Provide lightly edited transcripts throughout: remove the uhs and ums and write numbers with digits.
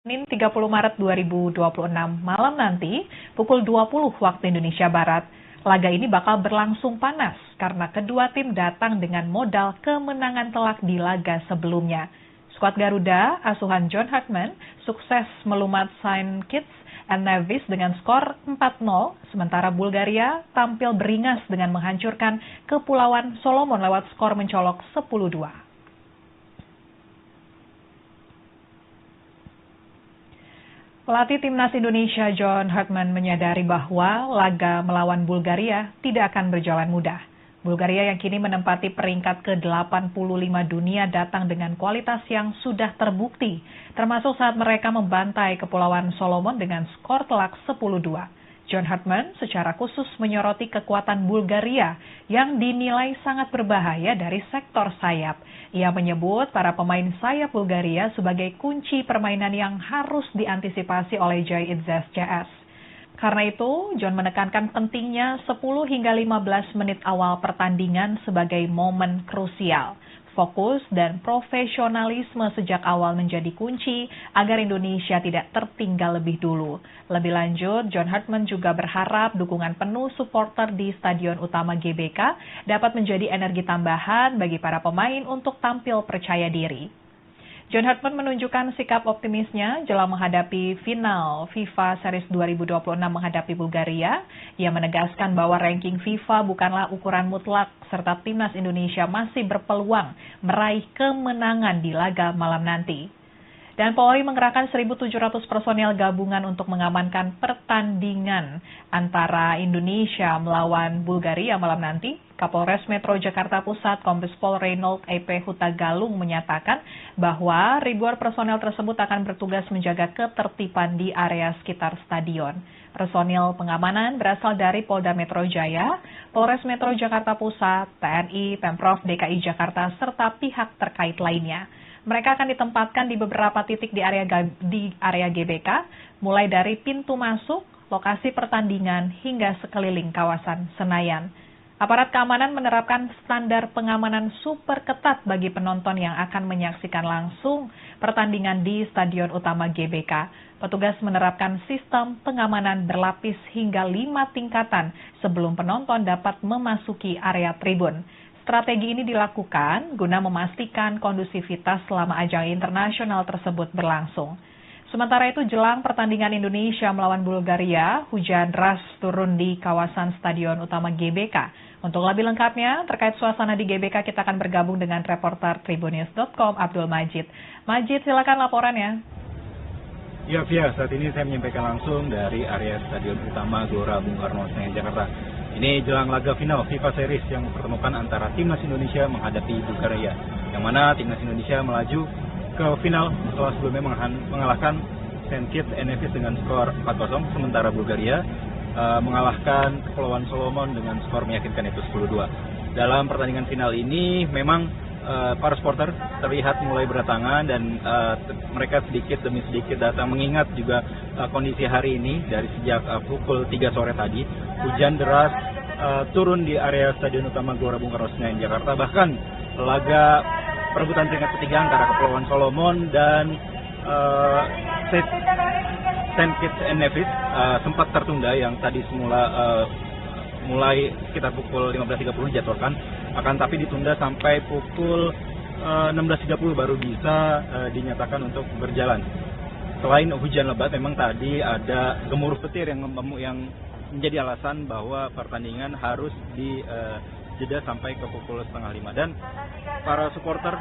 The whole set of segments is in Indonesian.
Senin 30 Maret 2026 malam nanti pukul 20 waktu Indonesia Barat. Laga ini bakal berlangsung panas karena kedua tim datang dengan modal kemenangan telak di laga sebelumnya. Skuad Garuda, asuhan John Hartman, sukses melumat St. Kitts and Nevis dengan skor 4-0, sementara Bulgaria tampil beringas dengan menghancurkan Kepulauan Solomon lewat skor mencolok 10-2. Pelatih Timnas Indonesia John Hartman menyadari bahwa laga melawan Bulgaria tidak akan berjalan mudah. Bulgaria yang kini menempati peringkat ke-85 dunia datang dengan kualitas yang sudah terbukti, termasuk saat mereka membantai Kepulauan Solomon dengan skor telak 10-2. John Hartman secara khusus menyoroti kekuatan Bulgaria yang dinilai sangat berbahaya dari sektor sayap. Ia menyebut para pemain sayap Bulgaria sebagai kunci permainan yang harus diantisipasi oleh Jai Idzas CS. Karena itu, John menekankan pentingnya 10 hingga 15 menit awal pertandingan sebagai momen krusial. Fokus dan profesionalisme sejak awal menjadi kunci agar Indonesia tidak tertinggal lebih dulu. Lebih lanjut, John Hartman juga berharap dukungan penuh supporter di Stadion Utama GBK dapat menjadi energi tambahan bagi para pemain untuk tampil percaya diri. John Hartman menunjukkan sikap optimisnya jelang menghadapi final FIFA Series 2026 menghadapi Bulgaria. Ia menegaskan bahwa ranking FIFA bukanlah ukuran mutlak serta timnas Indonesia masih berpeluang meraih kemenangan di laga malam nanti. Dan Polri mengerahkan 1.700 personel gabungan untuk mengamankan pertandingan antara Indonesia melawan Bulgaria malam nanti. Kapolres Metro Jakarta Pusat Kombes Pol Reynold EP Hutagalung menyatakan bahwa ribuan personel tersebut akan bertugas menjaga ketertiban di area sekitar stadion. Personil pengamanan berasal dari Polda Metro Jaya, Polres Metro Jakarta Pusat, TNI, Pemprov DKI Jakarta, serta pihak terkait lainnya. Mereka akan ditempatkan di beberapa titik di area GBK, mulai dari pintu masuk, lokasi pertandingan, hingga sekeliling kawasan Senayan. Aparat keamanan menerapkan standar pengamanan super ketat bagi penonton yang akan menyaksikan langsung pertandingan di Stadion Utama GBK. Petugas menerapkan sistem pengamanan berlapis hingga 5 tingkatan sebelum penonton dapat memasuki area tribun. Strategi ini dilakukan guna memastikan kondusivitas selama ajang internasional tersebut berlangsung. Sementara itu, jelang pertandingan Indonesia melawan Bulgaria, hujan deras turun di kawasan Stadion Utama GBK. Untuk lebih lengkapnya, terkait suasana di GBK, kita akan bergabung dengan reporter Tribunnews.com, Abdul Majid. Majid, silakan laporannya. Ya, Via, saat ini saya menyampaikan langsung dari area Stadion Utama Gelora Bung Karno, Senayan, Jakarta. Ini jelang laga final FIFA Series yang mempertemukan antara Timnas Indonesia menghadapi Bulgaria, yang mana Timnas Indonesia melaju ke final setelah sebelumnya mengalahkan St. Kitts and Nevis dengan skor 4-0, sementara Bulgaria mengalahkan Kepulauan Solomon dengan skor meyakinkan yaitu 10-2. Dalam pertandingan final ini memang para supporter terlihat mulai berdatangan dan mereka sedikit demi sedikit datang, mengingat juga kondisi hari ini dari sejak pukul 3 sore tadi hujan deras turun di area Stadion Utama Gelora Bung Karno, Senayan, Jakarta. Bahkan laga perebutan peringkat ketiga antara Kepulauan Solomon dan St. Kitts and Nevis sempat tertunda, yang tadi semula mulai sekitar pukul 15.30 dijadwalkan, akan tapi ditunda sampai pukul 16.30 baru bisa dinyatakan untuk berjalan. Selain hujan lebat, memang tadi ada gemuruh petir yang menjadi alasan bahwa pertandingan harus dijeda sampai ke pukul 4:30. Dan para supporter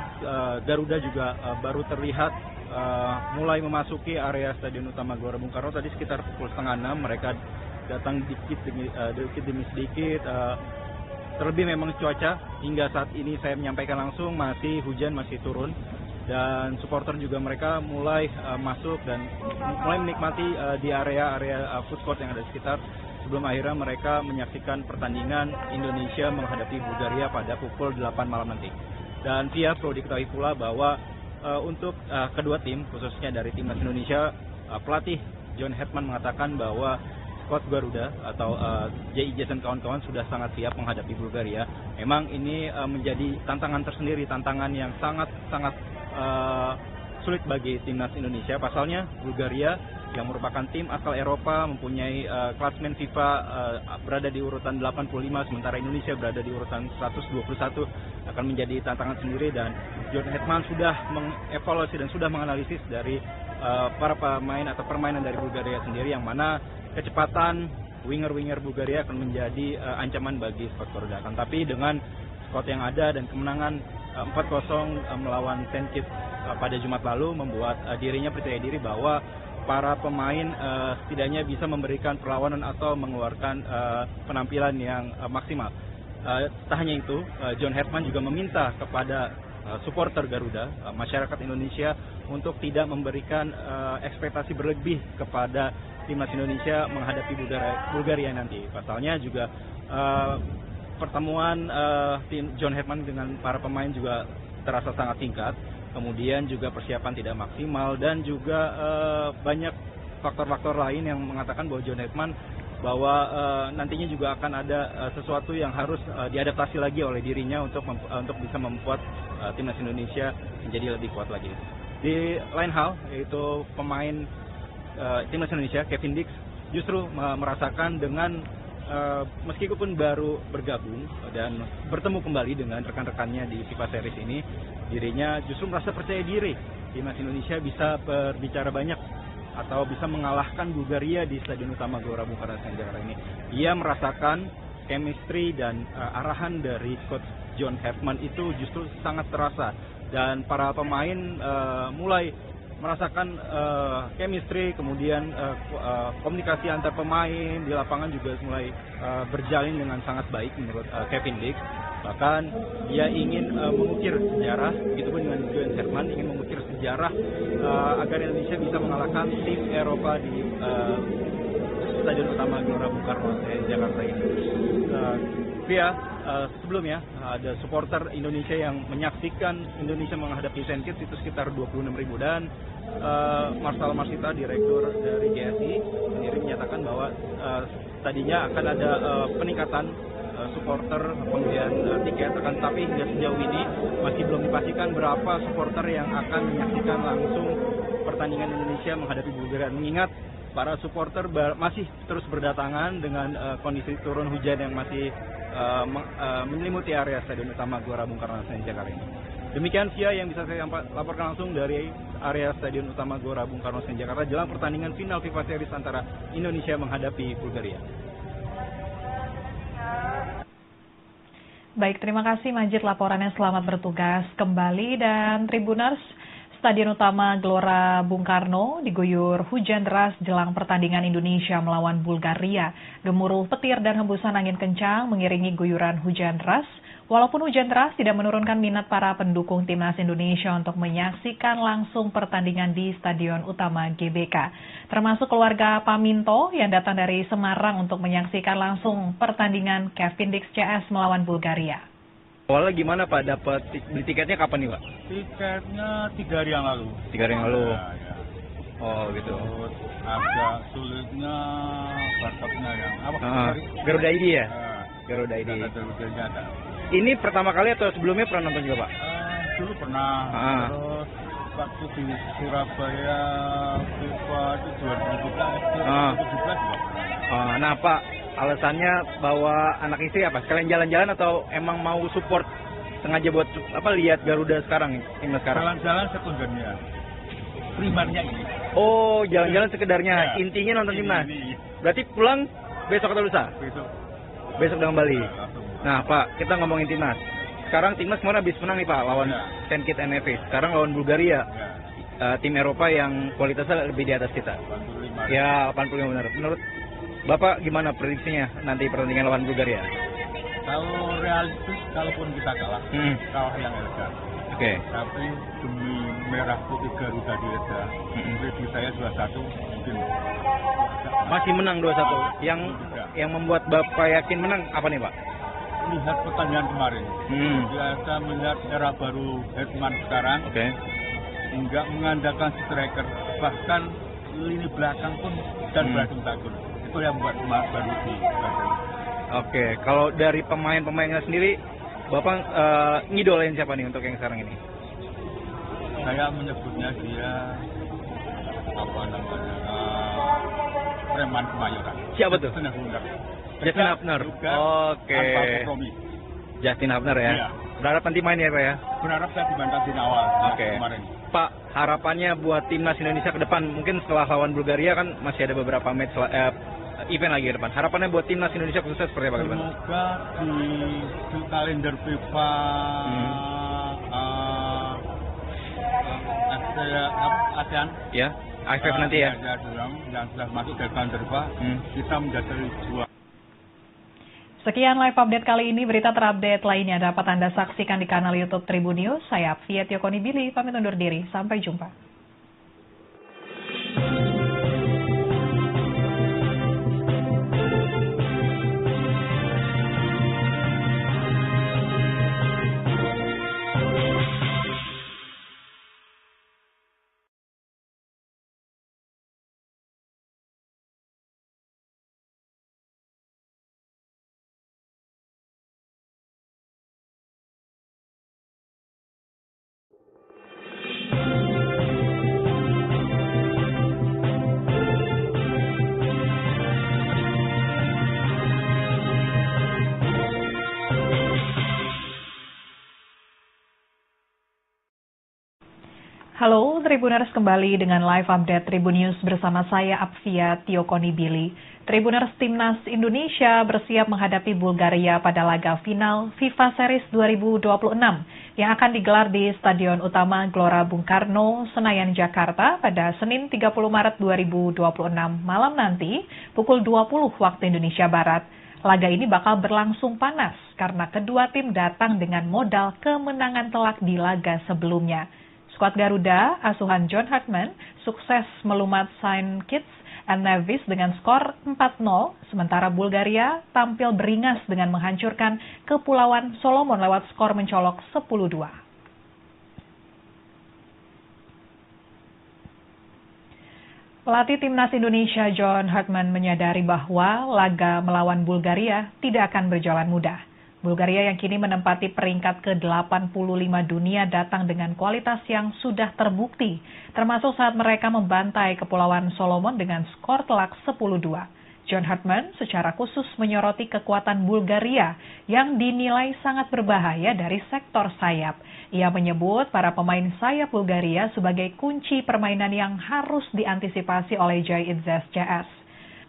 Garuda juga baru terlihat mulai memasuki area Stadion Utama Gelora Bung Karno tadi sekitar pukul 5:30. Mereka datang dikit demi sedikit. Terlebih memang cuaca hingga saat ini saya menyampaikan langsung masih hujan, masih turun, dan supporter juga mereka mulai masuk dan mulai menikmati di area food court yang ada di sekitar, sebelum akhirnya mereka menyaksikan pertandingan Indonesia menghadapi Bulgaria pada pukul 8 malam nanti. Dan Via, perlu diketahui pula bahwa untuk kedua tim, khususnya dari Timnas Indonesia, pelatih John Hartman mengatakan bahwa skuad Garuda atau JIJ dan kawan-kawan sudah sangat siap menghadapi Bulgaria. Memang ini menjadi tantangan tersendiri, tantangan yang sangat sulit bagi timnas Indonesia. Pasalnya Bulgaria yang merupakan tim asal Eropa, mempunyai klasmen FIFA berada di urutan 85, sementara Indonesia berada di urutan 121, akan menjadi tantangan sendiri. Dan John Hetman sudah mengevaluasi dan sudah menganalisis dari para pemain atau permainan dari Bulgaria sendiri, yang mana kecepatan winger-winger Bulgaria akan menjadi ancaman bagi skot Garuda. Akan tapi dengan skot yang ada dan kemenangan 4-0 melawan St. Kitts pada Jumat lalu membuat dirinya percaya diri bahwa para pemain setidaknya bisa memberikan perlawanan atau mengeluarkan penampilan yang maksimal. Tak hanya itu, John Hetman juga meminta kepada supporter Garuda, masyarakat Indonesia, untuk tidak memberikan ekspektasi berlebih kepada timnas Indonesia menghadapi Bulgaria nanti. Pasalnya juga pertemuan tim John Hetman dengan para pemain juga terasa sangat singkat. Kemudian juga persiapan tidak maksimal, dan juga banyak faktor-faktor lain yang mengatakan bahwa John Hetman bahwa nantinya juga akan ada sesuatu yang harus diadaptasi lagi oleh dirinya untuk bisa membuat timnas Indonesia menjadi lebih kuat lagi. Di lain hal, yaitu pemain timnas Indonesia Kevin Dix justru merasakan dengan meskipun baru bergabung dan bertemu kembali dengan rekan-rekannya di FIFA Series ini, dirinya justru merasa percaya diri timnas Indonesia bisa berbicara banyak atau bisa mengalahkan Bulgaria di Stadion Utama Gelora Bung Karno Jakarta ini. Ia merasakan chemistry dan arahan dari coach John Hetman itu justru sangat terasa, dan para pemain mulai merasakan chemistry, kemudian komunikasi antar pemain di lapangan juga mulai berjalin dengan sangat baik menurut Kevin Dix. Bahkan dia ingin mengukir sejarah, begitupun dengan John Hetman ingin mengukir sejarah agar Indonesia bisa mengalahkan tim Eropa di Stadion Utama Gelora Bung Karno Jakarta ini. Sebelumnya ada supporter Indonesia yang menyaksikan Indonesia menghadapi St. Kitts itu sekitar 26.000, dan Marcel Marsita, direktur dari GSI sendiri menyatakan bahwa tadinya akan ada peningkatan supporter pembelian tiket, akan tapi hingga sejauh ini masih belum dipastikan berapa supporter yang akan menyaksikan langsung pertandingan Indonesia menghadapi Bulgaria. Mengingat para supporter masih terus berdatangan dengan kondisi turun hujan yang masih menyelimuti area Stadion Utama Gelora Bung Karno Jakarta ini. Demikian Sia yang bisa saya laporkan langsung dari area Stadion Utama Gelora Bung Karno Jakarta jelang pertandingan final FIFA Series antara Indonesia menghadapi Bulgaria. Baik, terima kasih Majid laporannya, selamat bertugas kembali. Dan Tribuners, Stadion Utama Gelora Bung Karno diguyur hujan deras jelang pertandingan Indonesia melawan Bulgaria. Gemuruh petir dan hembusan angin kencang mengiringi guyuran hujan deras. Walaupun hujan deras tidak menurunkan minat para pendukung timnas Indonesia untuk menyaksikan langsung pertandingan di Stadion Utama GBK. Termasuk keluarga Paminto yang datang dari Semarang untuk menyaksikan langsung pertandingan Kevin Dix CS melawan Bulgaria. Awalnya gimana Pak, dapat beli tiketnya kapan nih Pak? Tiketnya 3 hari yang lalu. 3 hari yang lalu? Ya. Oh gitu. Terus agak sulitnya barcode-nya yang apa? Garuda ID ya? Garuda ID. Garuda ada. Ini pertama kali atau sebelumnya pernah nonton juga Pak? Dulu pernah. Terus waktu di Surabaya FIFA itu 2017 juga pernah. Nah Pak, alasannya bawa anak istri apa? Sekalian jalan-jalan atau emang mau support, sengaja buat lihat Garuda sekarang, timnas sekarang? Jalan-jalan sekundernya, primernya ini. Oh, jalan-jalan sekedarnya, ya. Intinya nonton timnas. Berarti pulang besok atau lusa? Besok dengan Bali. Nah Pak, kita ngomongin timnas. Sekarang timnas kemarin habis menang nih Pak lawan St. Kitts and Nevis. Sekarang lawan Bulgaria, tim Eropa yang kualitasnya lebih di atas kita. 85. Ya 85 benar. Menurut Bapak gimana prediksinya nanti pertandingan lawan Bulgaria? Kalau realistis, kalaupun kita kalah yang elegan. Oke. Tapi demi merah putih Garuda di Reda, prediksi saya 2-1 mungkin. Masih menang 2-1. Yang membuat Bapak yakin menang apa nih Pak? Lihat pertandingan kemarin. Biasa melihat era baru Hetman sekarang. Oke. Enggak mengandalkan striker, bahkan lini belakang pun dan berhasil takut. Itu yang buat baru di Garuda. Oke, kalau dari pemain-pemainnya sendiri, Bapak ngidolain siapa nih untuk yang sekarang ini? Saya menyebutnya dia apa namanya preman Kemayoran. Siapa tuh? Justin Hubner. Oke. Justin Hubner ya. Iya. Berharap nanti main ya Pak ya? Berharap saya dimanfaatkan awal kemarin. Pak, harapannya buat timnas Indonesia ke depan, mungkin setelah lawan Bulgaria kan masih ada beberapa match event lagi ke depan. Harapannya buat timnas Indonesia khususnya seperti apa ke depan? Semoga di kalender FIFA ASEAN ya, AFF nanti ya. Yang sudah masuk ke kalender FIFA, kita menjadi juara. Sekian live update kali ini. Berita terupdate lainnya dapat Anda saksikan di kanal YouTube Tribun News. Saya Apvia Tiokonibili, pamit undur diri. Sampai jumpa. Halo Tribuners, kembali dengan live update Tribun News bersama saya Apvia Tiokonibili. Tribuners, Timnas Indonesia bersiap menghadapi Bulgaria pada laga final FIFA Series 2026 yang akan digelar di Stadion Utama Gelora Bung Karno, Senayan, Jakarta pada Senin 30 Maret 2026 malam nanti pukul 20 waktu Indonesia Barat. Laga ini bakal berlangsung panas karena kedua tim datang dengan modal kemenangan telak di laga sebelumnya. Skuad Garuda, asuhan John Hartman, sukses melumat St. Kitts and Nevis dengan skor 4-0, sementara Bulgaria tampil beringas dengan menghancurkan Kepulauan Solomon lewat skor mencolok 10-2. Pelatih Timnas Indonesia John Hartman menyadari bahwa laga melawan Bulgaria tidak akan berjalan mudah. Bulgaria yang kini menempati peringkat ke-85 dunia datang dengan kualitas yang sudah terbukti, termasuk saat mereka membantai Kepulauan Solomon dengan skor telak 10-2. John Hartman secara khusus menyoroti kekuatan Bulgaria yang dinilai sangat berbahaya dari sektor sayap. Ia menyebut para pemain sayap Bulgaria sebagai kunci permainan yang harus diantisipasi oleh Jai Idzes CS.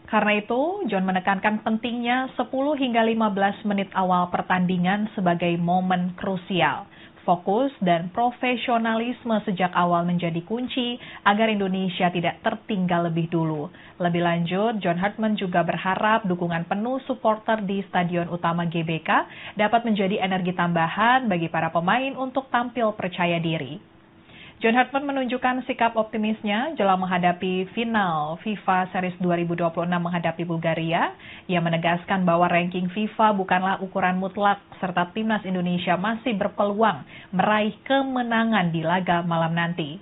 Karena itu, John menekankan pentingnya 10 hingga 15 menit awal pertandingan sebagai momen krusial. Fokus dan profesionalisme sejak awal menjadi kunci agar Indonesia tidak tertinggal lebih dulu. Lebih lanjut, John Hartman juga berharap dukungan penuh supporter di Stadion Utama GBK dapat menjadi energi tambahan bagi para pemain untuk tampil percaya diri. John Hartman menunjukkan sikap optimisnya jelang menghadapi final FIFA Series 2026 menghadapi Bulgaria. Ia menegaskan bahwa ranking FIFA bukanlah ukuran mutlak serta timnas Indonesia masih berpeluang meraih kemenangan di laga malam nanti.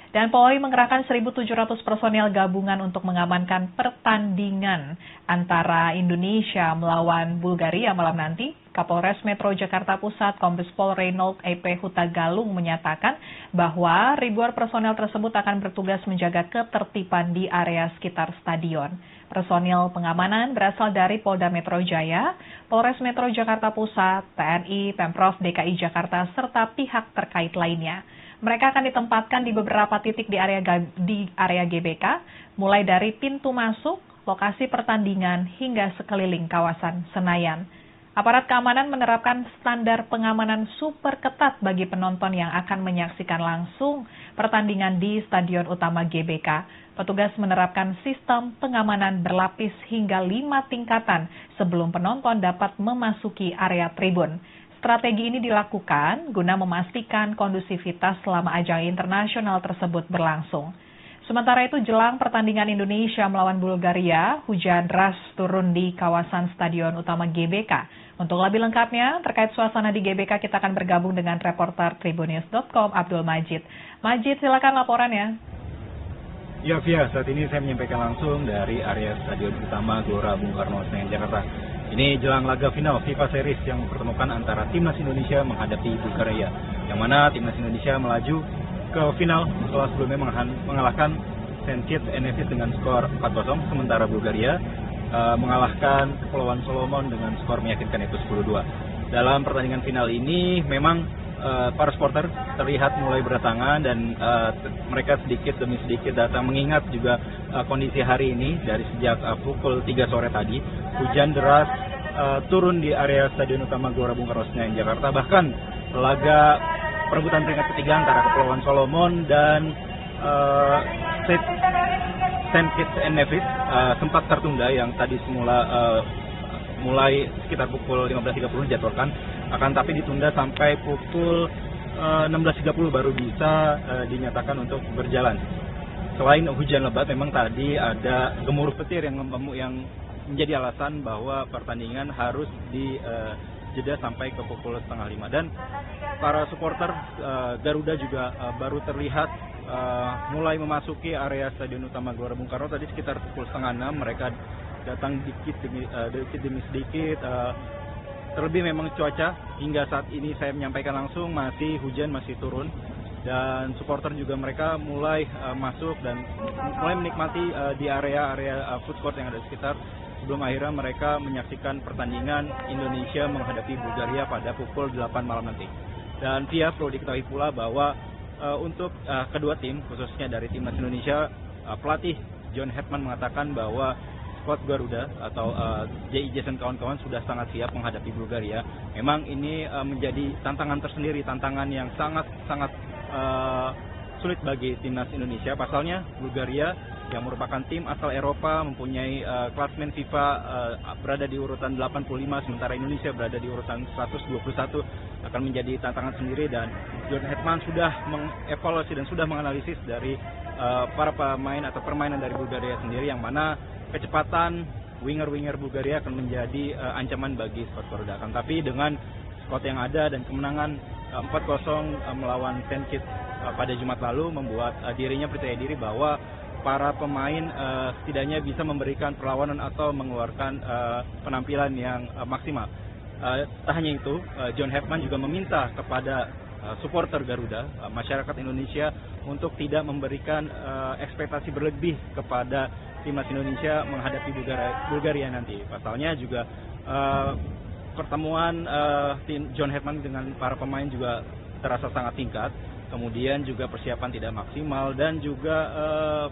Dan Polri mengerahkan 1.700 personel gabungan untuk mengamankan pertandingan antara Indonesia melawan Bulgaria malam nanti. Kapolres Metro Jakarta Pusat, Kombes Pol Reynold EP Hutagalung menyatakan bahwa ribuan personel tersebut akan bertugas menjaga ketertiban di area sekitar stadion. Personil pengamanan berasal dari Polda Metro Jaya, Polres Metro Jakarta Pusat, TNI, Pemprov DKI Jakarta, serta pihak terkait lainnya. Mereka akan ditempatkan di beberapa titik di area GBK, mulai dari pintu masuk, lokasi pertandingan, hingga sekeliling kawasan Senayan. Aparat keamanan menerapkan standar pengamanan super ketat bagi penonton yang akan menyaksikan langsung pertandingan di Stadion Utama GBK. Petugas menerapkan sistem pengamanan berlapis hingga 5 tingkatan sebelum penonton dapat memasuki area tribun. Strategi ini dilakukan guna memastikan kondusivitas selama ajang internasional tersebut berlangsung. Sementara itu, jelang pertandingan Indonesia melawan Bulgaria, hujan deras turun di kawasan Stadion Utama GBK. Untuk lebih lengkapnya, terkait suasana di GBK, kita akan bergabung dengan reporter Tribunnews.com, Abdul Majid. Majid, silakan laporannya. Ya, Via, saat ini saya menyampaikan langsung dari area Stadion Utama Gelora Bung Karno, Senayan, Jakarta. Ini jelang laga final FIFA Series yang mempertemukan antara Timnas Indonesia menghadapi Bulgaria, yang mana Timnas Indonesia melaju ke final setelah sebelumnya mengalahkan St. Kitts and Nevis dengan skor 4-0, sementara Bulgaria mengalahkan Kepulauan Solomon dengan skor meyakinkan yaitu 10-2. Dalam pertandingan final ini memang para supporter terlihat mulai berdatangan dan mereka sedikit demi sedikit datang, mengingat juga kondisi hari ini dari sejak pukul 3 sore tadi hujan deras turun di area Stadion Utama Gelora Bung Karno Senayan Jakarta. Bahkan laga perebutan peringkat ketiga antara Kepulauan Solomon dan St. Kitts and Nevis sempat tertunda, yang tadi semula mulai sekitar pukul 15.30 dijadwalkan, akan tapi ditunda sampai pukul 16.30 baru bisa dinyatakan untuk berjalan. Selain hujan lebat, memang tadi ada gemuruh petir yang menjadi alasan bahwa pertandingan harus dijeda sampai ke pukul 4:30. Dan para supporter Garuda juga baru terlihat mulai memasuki area Stadion Utama Gelora Bung Karno tadi sekitar pukul 5:30. Mereka datang dikit demi sedikit. Terlebih memang cuaca hingga saat ini saya menyampaikan langsung masih hujan, masih turun, dan supporter juga mereka mulai masuk dan mulai menikmati di area food court yang ada di sekitar, sebelum akhirnya mereka menyaksikan pertandingan Indonesia menghadapi Bulgaria pada pukul 8 malam nanti. Dan Via, perlu diketahui pula bahwa untuk kedua tim, khususnya dari timnas Indonesia, pelatih John Hetman mengatakan bahwa squad Garuda atau JIJ dan kawan-kawan sudah sangat siap menghadapi Bulgaria. Memang ini menjadi tantangan tersendiri, tantangan yang sangat sulit bagi timnas Indonesia. Pasalnya Bulgaria yang merupakan tim asal Eropa, mempunyai klasmen FIFA berada di urutan 85, sementara Indonesia berada di urutan 121, akan menjadi tantangan sendiri. Dan John Hetman sudah mengevaluasi dan sudah menganalisis dari para pemain atau permainan dari Bulgaria sendiri, yang mana kecepatan winger Bulgaria akan menjadi ancaman bagi squad Garuda. Akan tapi dengan squad yang ada dan kemenangan 4-0 melawan St. Kitts pada Jumat lalu membuat dirinya percaya diri bahwa para pemain setidaknya bisa memberikan perlawanan atau mengeluarkan penampilan yang maksimal. Tak hanya itu, John Hetman juga meminta kepada supporter Garuda, masyarakat Indonesia, untuk tidak memberikan ekspektasi berlebih kepada timnas Indonesia menghadapi Bulgaria nanti. Pasalnya juga pertemuan tim John Hetman dengan para pemain juga terasa sangat singkat. Kemudian juga persiapan tidak maksimal, dan juga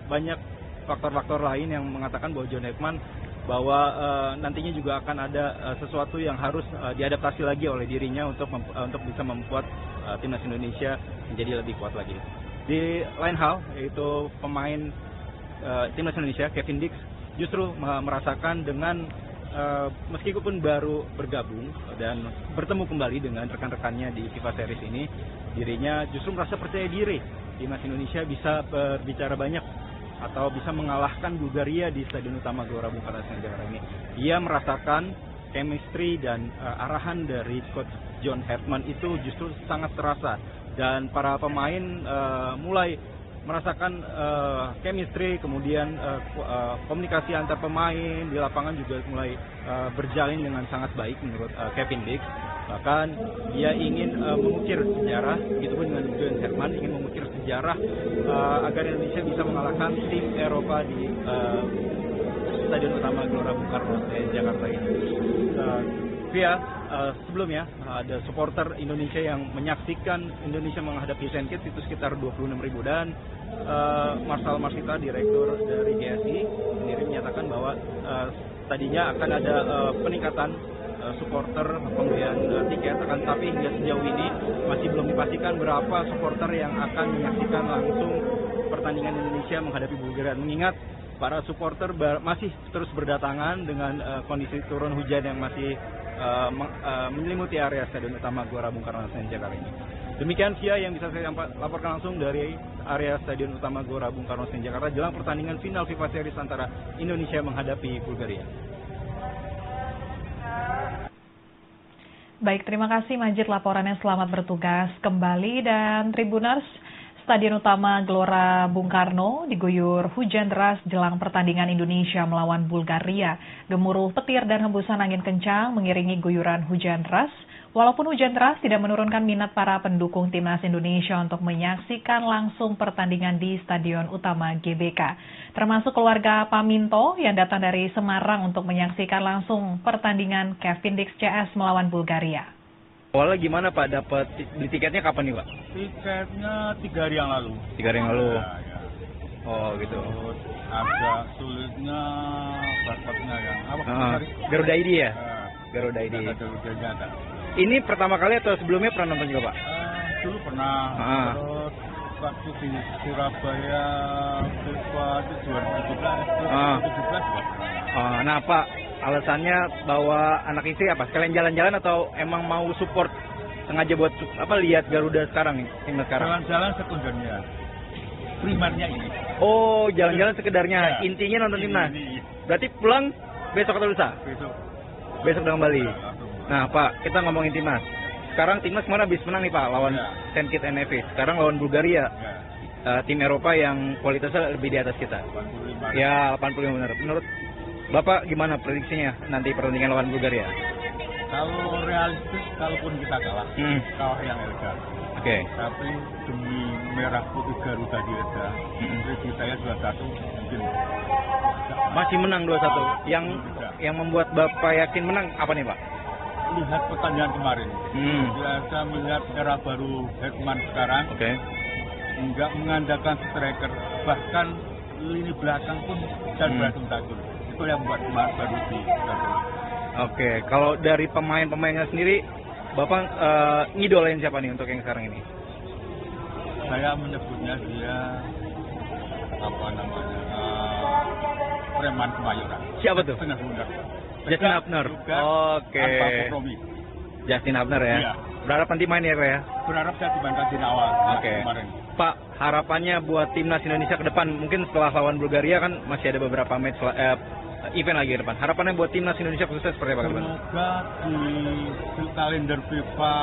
banyak faktor-faktor lain yang mengatakan bahwa John Hetman bahwa nantinya juga akan ada sesuatu yang harus diadaptasi lagi oleh dirinya untuk bisa membuat timnas Indonesia menjadi lebih kuat lagi. Di lain hal, yaitu pemain timnas Indonesia Kevin Dix justru merasakan dengan meskipun baru bergabung dan bertemu kembali dengan rekan-rekannya di FIFA Series ini, dirinya justru merasa percaya diri timnas Indonesia bisa berbicara banyak atau bisa mengalahkan Bulgaria di Stadion Utama Gelora Bung Karno Senayan Jakarta ini. Ia merasakan chemistry dan arahan dari coach John Hetman itu justru sangat terasa, dan para pemain mulai merasakan chemistry, kemudian komunikasi antar pemain di lapangan juga mulai berjalin dengan sangat baik menurut Kevin Dix. Bahkan dia ingin mengukir sejarah, begitupun dengan John Hetman ingin mengukir sejarah agar Indonesia bisa mengalahkan tim Eropa di Stadion Utama Gelora Bung Karno Jakarta ini. Via, sebelumnya ada supporter Indonesia yang menyaksikan Indonesia menghadapi St. Kitts itu sekitar 26.000, dan Marcel Marsita, direktur dari GSI sendiri menyatakan bahwa tadinya akan ada peningkatan supporter pembelian tiket, akan tapi hingga sejauh ini masih belum dipastikan berapa supporter yang akan menyaksikan langsung pertandingan Indonesia menghadapi Bulgaria. Mengingat para supporter masih terus berdatangan dengan kondisi turun hujan yang masih menyelimuti area Stadion Utama Gelora Bung Karno Senayan Jakarta ini. Demikian Via yang bisa saya laporkan langsung dari area Stadion Utama Gelora Bung Karno Senayan Jakarta jelang pertandingan final FIFA Series antara Indonesia menghadapi Bulgaria. Baik, terima kasih Majid laporannya, selamat bertugas kembali. Dan Tribuners, Stadion Utama Gelora Bung Karno diguyur hujan deras jelang pertandingan Indonesia melawan Bulgaria. Gemuruh petir dan hembusan angin kencang mengiringi guyuran hujan deras. Walaupun hujan deras tidak menurunkan minat para pendukung Timnas Indonesia untuk menyaksikan langsung pertandingan di Stadion Utama GBK. Termasuk keluarga Paminto yang datang dari Semarang untuk menyaksikan langsung pertandingan Cavendish CS melawan Bulgaria. Awalnya gimana Pak? Dapat beli tiketnya kapan nih Pak? Tiketnya 3 hari yang lalu. 3 hari yang lalu? Ya. Oh gitu. Terus agak sulitnya barcode-nya ya. Garuda ID ya? Garuda ID. Garuda-nya ada. Ini pertama kali atau sebelumnya pernah nonton juga Pak? Dulu pernah. Terus waktu di Surabaya FIFA itu 2017. Nah Pak, alasannya bawa anak istri apa? Sekalian jalan-jalan atau emang mau support sengaja buat lihat Garuda sekarang nih, timnas sekarang? Jalan-jalan sekundernya. Primernya ini. Oh, jalan-jalan sekedarnya. Ya. Intinya nonton timnas. Berarti pulang besok atau lusa? Besok udah kembali. Nah Pak, kita ngomongin timnas. Sekarang timnas kemarin habis menang nih Pak lawan St. Kitts and Nevis. Sekarang lawan Bulgaria. Tim Eropa yang kualitasnya lebih di atas kita. 85. Ya, 85 benar. Menurut Bapak gimana prediksinya nanti pertandingan lawan Bulgaria? Kalau realistis, kalaupun kita kalah yang elegan. Oke. Tapi demi merah putih Garuda di Eda, prediksi saya 2-1 mungkin. Masih menang 2-1. Yang membuat Bapak yakin menang apa nih Pak? Lihat pertandingan kemarin. Biasa melihat era baru Hetman sekarang. Oke. Enggak mengandalkan striker, bahkan lini belakang pun dan berhasil tackle. Itu yang membuat baru di tackle. Oke, kalau dari pemain-pemainnya sendiri, Bapak ngidolain siapa nih untuk yang sekarang ini? Saya menyebutnya dia preman Kemayoran. Siapa tuh? Tengah bundar. Justin Hubner. Oke. Justin Hubner ya. Iya. Berharap nanti main ya Pak ya? Berharap saya dibantu di awal. Oke. Kemarin. Pak, harapannya buat timnas Indonesia ke depan, mungkin setelah lawan Bulgaria kan masih ada beberapa match event lagi ke depan. Harapannya buat timnas Indonesia khususnya seperti apa ke depan? Semoga di kalender FIFA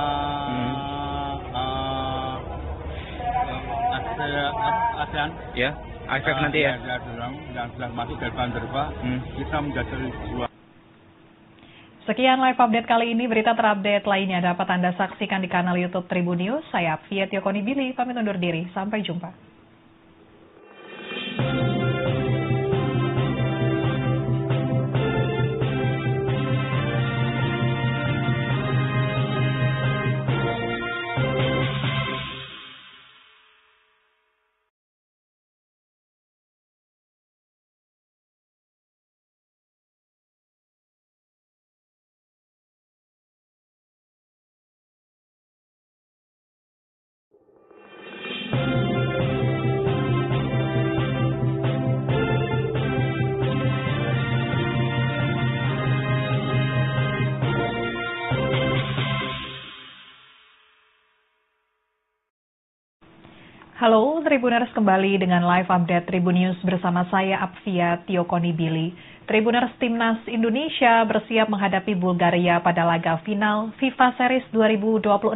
ASEAN ya, AFF nanti ya. Yang sudah masuk dari kalender FIFA, kita menjadi juara. Sekian live update kali ini. Berita terupdate lainnya dapat Anda saksikan di kanal YouTube Tribun News. Saya Apvia Tiokonibili, pamit undur diri. Sampai jumpa. Halo Tribuners, kembali dengan live update Tribun News bersama saya Apvia Tiokonibili. Tribuners, Timnas Indonesia bersiap menghadapi Bulgaria pada laga final FIFA Series 2026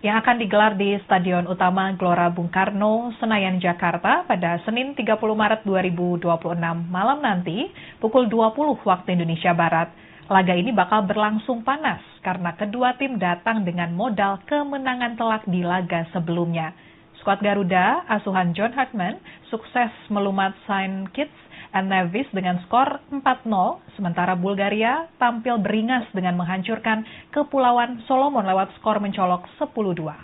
yang akan digelar di Stadion Utama Gelora Bung Karno, Senayan, Jakarta pada Senin 30 Maret 2026 malam nanti pukul 20 waktu Indonesia Barat. Laga ini bakal berlangsung panas karena kedua tim datang dengan modal kemenangan telak di laga sebelumnya. Skuad Garuda, asuhan John Hartman, sukses melumat St. Kitts and Nevis dengan skor 4-0, sementara Bulgaria tampil beringas dengan menghancurkan Kepulauan Solomon lewat skor mencolok 10-2.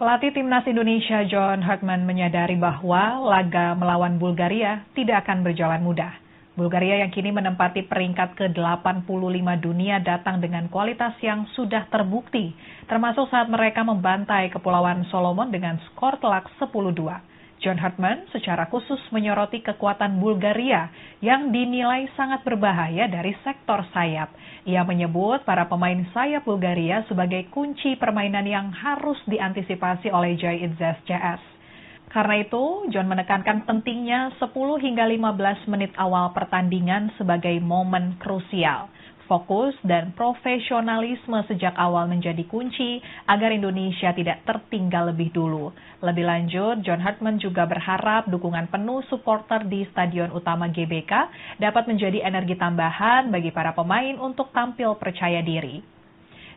Pelatih Timnas Indonesia John Hartman menyadari bahwa laga melawan Bulgaria tidak akan berjalan mudah. Bulgaria yang kini menempati peringkat ke-85 dunia datang dengan kualitas yang sudah terbukti, termasuk saat mereka membantai Kepulauan Solomon dengan skor telak 10-2. John Hartman secara khusus menyoroti kekuatan Bulgaria yang dinilai sangat berbahaya dari sektor sayap. Ia menyebut para pemain sayap Bulgaria sebagai kunci permainan yang harus diantisipasi oleh Jai Idzes CS. Karena itu, John menekankan pentingnya 10 hingga 15 menit awal pertandingan sebagai momen krusial. Fokus dan profesionalisme sejak awal menjadi kunci agar Indonesia tidak tertinggal lebih dulu. Lebih lanjut, John Hartman juga berharap dukungan penuh supporter di Stadion Utama GBK dapat menjadi energi tambahan bagi para pemain untuk tampil percaya diri.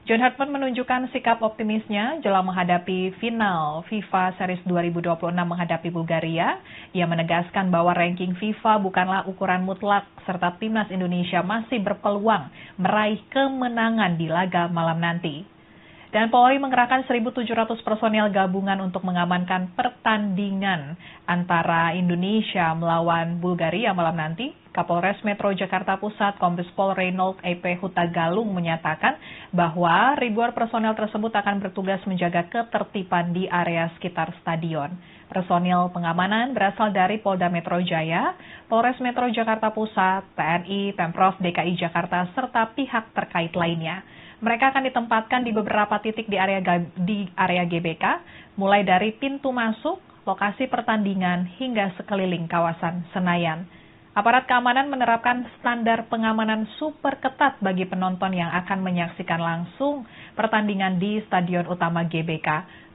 John Hartman menunjukkan sikap optimisnya jelang menghadapi final FIFA Series 2026 menghadapi Bulgaria. Ia menegaskan bahwa ranking FIFA bukanlah ukuran mutlak serta timnas Indonesia masih berpeluang meraih kemenangan di laga malam nanti. Dan Polri mengerahkan 1.700 personel gabungan untuk mengamankan pertandingan antara Indonesia melawan Bulgaria malam nanti. Kapolres Metro Jakarta Pusat Kombes Pol Reynold EP Hutagalung menyatakan bahwa ribuan personel tersebut akan bertugas menjaga ketertiban di area sekitar stadion. Personil pengamanan berasal dari Polda Metro Jaya, Polres Metro Jakarta Pusat, TNI, Pemprov DKI Jakarta, serta pihak terkait lainnya. Mereka akan ditempatkan di beberapa titik di area GBK, mulai dari pintu masuk, lokasi pertandingan, hingga sekeliling kawasan Senayan. Aparat keamanan menerapkan standar pengamanan super ketat bagi penonton yang akan menyaksikan langsung pertandingan di Stadion Utama GBK.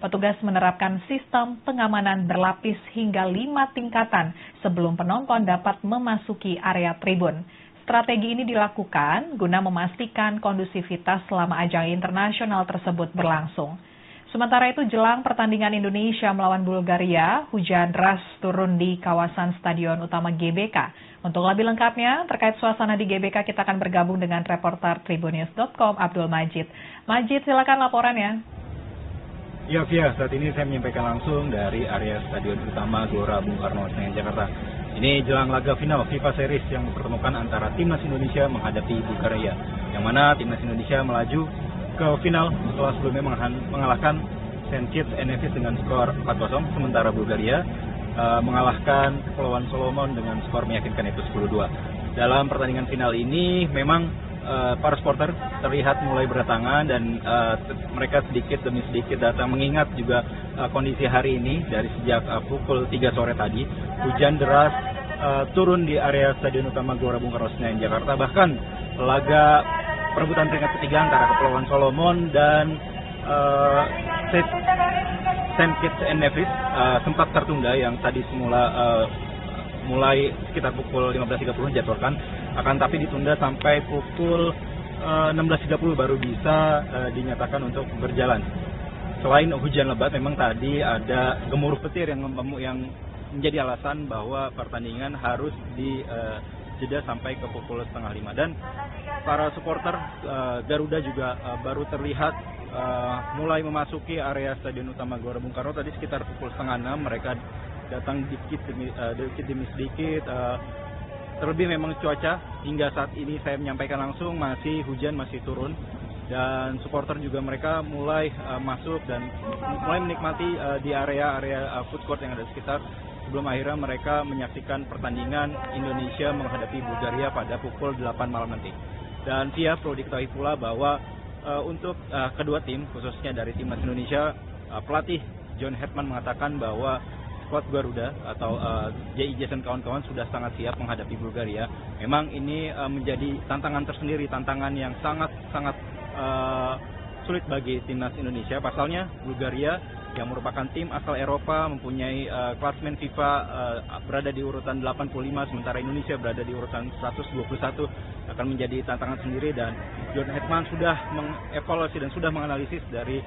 Petugas menerapkan sistem pengamanan berlapis hingga 5 tingkatan sebelum penonton dapat memasuki area tribun. Strategi ini dilakukan guna memastikan kondusivitas selama ajang internasional tersebut berlangsung. Sementara itu, jelang pertandingan Indonesia melawan Bulgaria, hujan deras turun di kawasan Stadion Utama GBK. Untuk lebih lengkapnya, terkait suasana di GBK, kita akan bergabung dengan reporter Tribunnews.com, Abdul Majid. Majid, silakan laporannya. Ya, Via, saat ini saya menyampaikan langsung dari area Stadion Utama Gelora Bung Karno, Senayan, Jakarta. Ini jelang laga final FIFA Series yang mempertemukan antara Timnas Indonesia menghadapi Bulgaria, yang mana Timnas Indonesia melaju ke final setelah sebelumnya mengalahkan St. Kitts and Nevis dengan skor 4-0, sementara Bulgaria mengalahkan Kepulauan Solomon dengan skor meyakinkan yaitu 10-2. Dalam pertandingan final ini memang para supporter terlihat mulai berdatangan dan mereka sedikit demi sedikit datang, mengingat juga kondisi hari ini dari sejak pukul 3 sore tadi hujan deras turun di area Stadion Utama Gelora Bung Karno, Senayan, Jakarta. Bahkan laga perebutan peringkat ketiga antara Kepulauan Solomon dan St. Kitts and Nevis sempat tertunda, yang tadi semula mulai sekitar pukul 15.30 dijadwalkan, akan tapi ditunda sampai pukul 16.30 baru bisa dinyatakan untuk berjalan. Selain hujan lebat, memang tadi ada gemuruh petir yang menjadi alasan bahwa pertandingan harus dijeda sampai ke pukul 4:30. Dan para supporter Garuda juga baru terlihat mulai memasuki area Stadion Utama Gelora Bung Karno tadi sekitar pukul 5:30. Mereka datang dikit demi sedikit. Terlebih memang cuaca hingga saat ini saya menyampaikan langsung masih hujan, masih turun, dan supporter juga mereka mulai masuk dan mulai menikmati di area food court yang ada sekitar, sebelum akhirnya mereka menyaksikan pertandingan Indonesia menghadapi Bulgaria pada pukul 8 malam nanti. Dan Via, perlu diketahui pula bahwa untuk kedua tim, khususnya dari Timnas Indonesia, pelatih John Hartman mengatakan bahwa skuad Garuda atau JIJ dan kawan-kawan sudah sangat siap menghadapi Bulgaria. Memang ini menjadi tantangan tersendiri, tantangan yang sangat sulit bagi Timnas Indonesia. Pasalnya Bulgaria yang merupakan tim asal Eropa, mempunyai klasmen FIFA berada di urutan 85, sementara Indonesia berada di urutan 121, akan menjadi tantangan sendiri. Dan John Hartman sudah mengevaluasi dan sudah menganalisis dari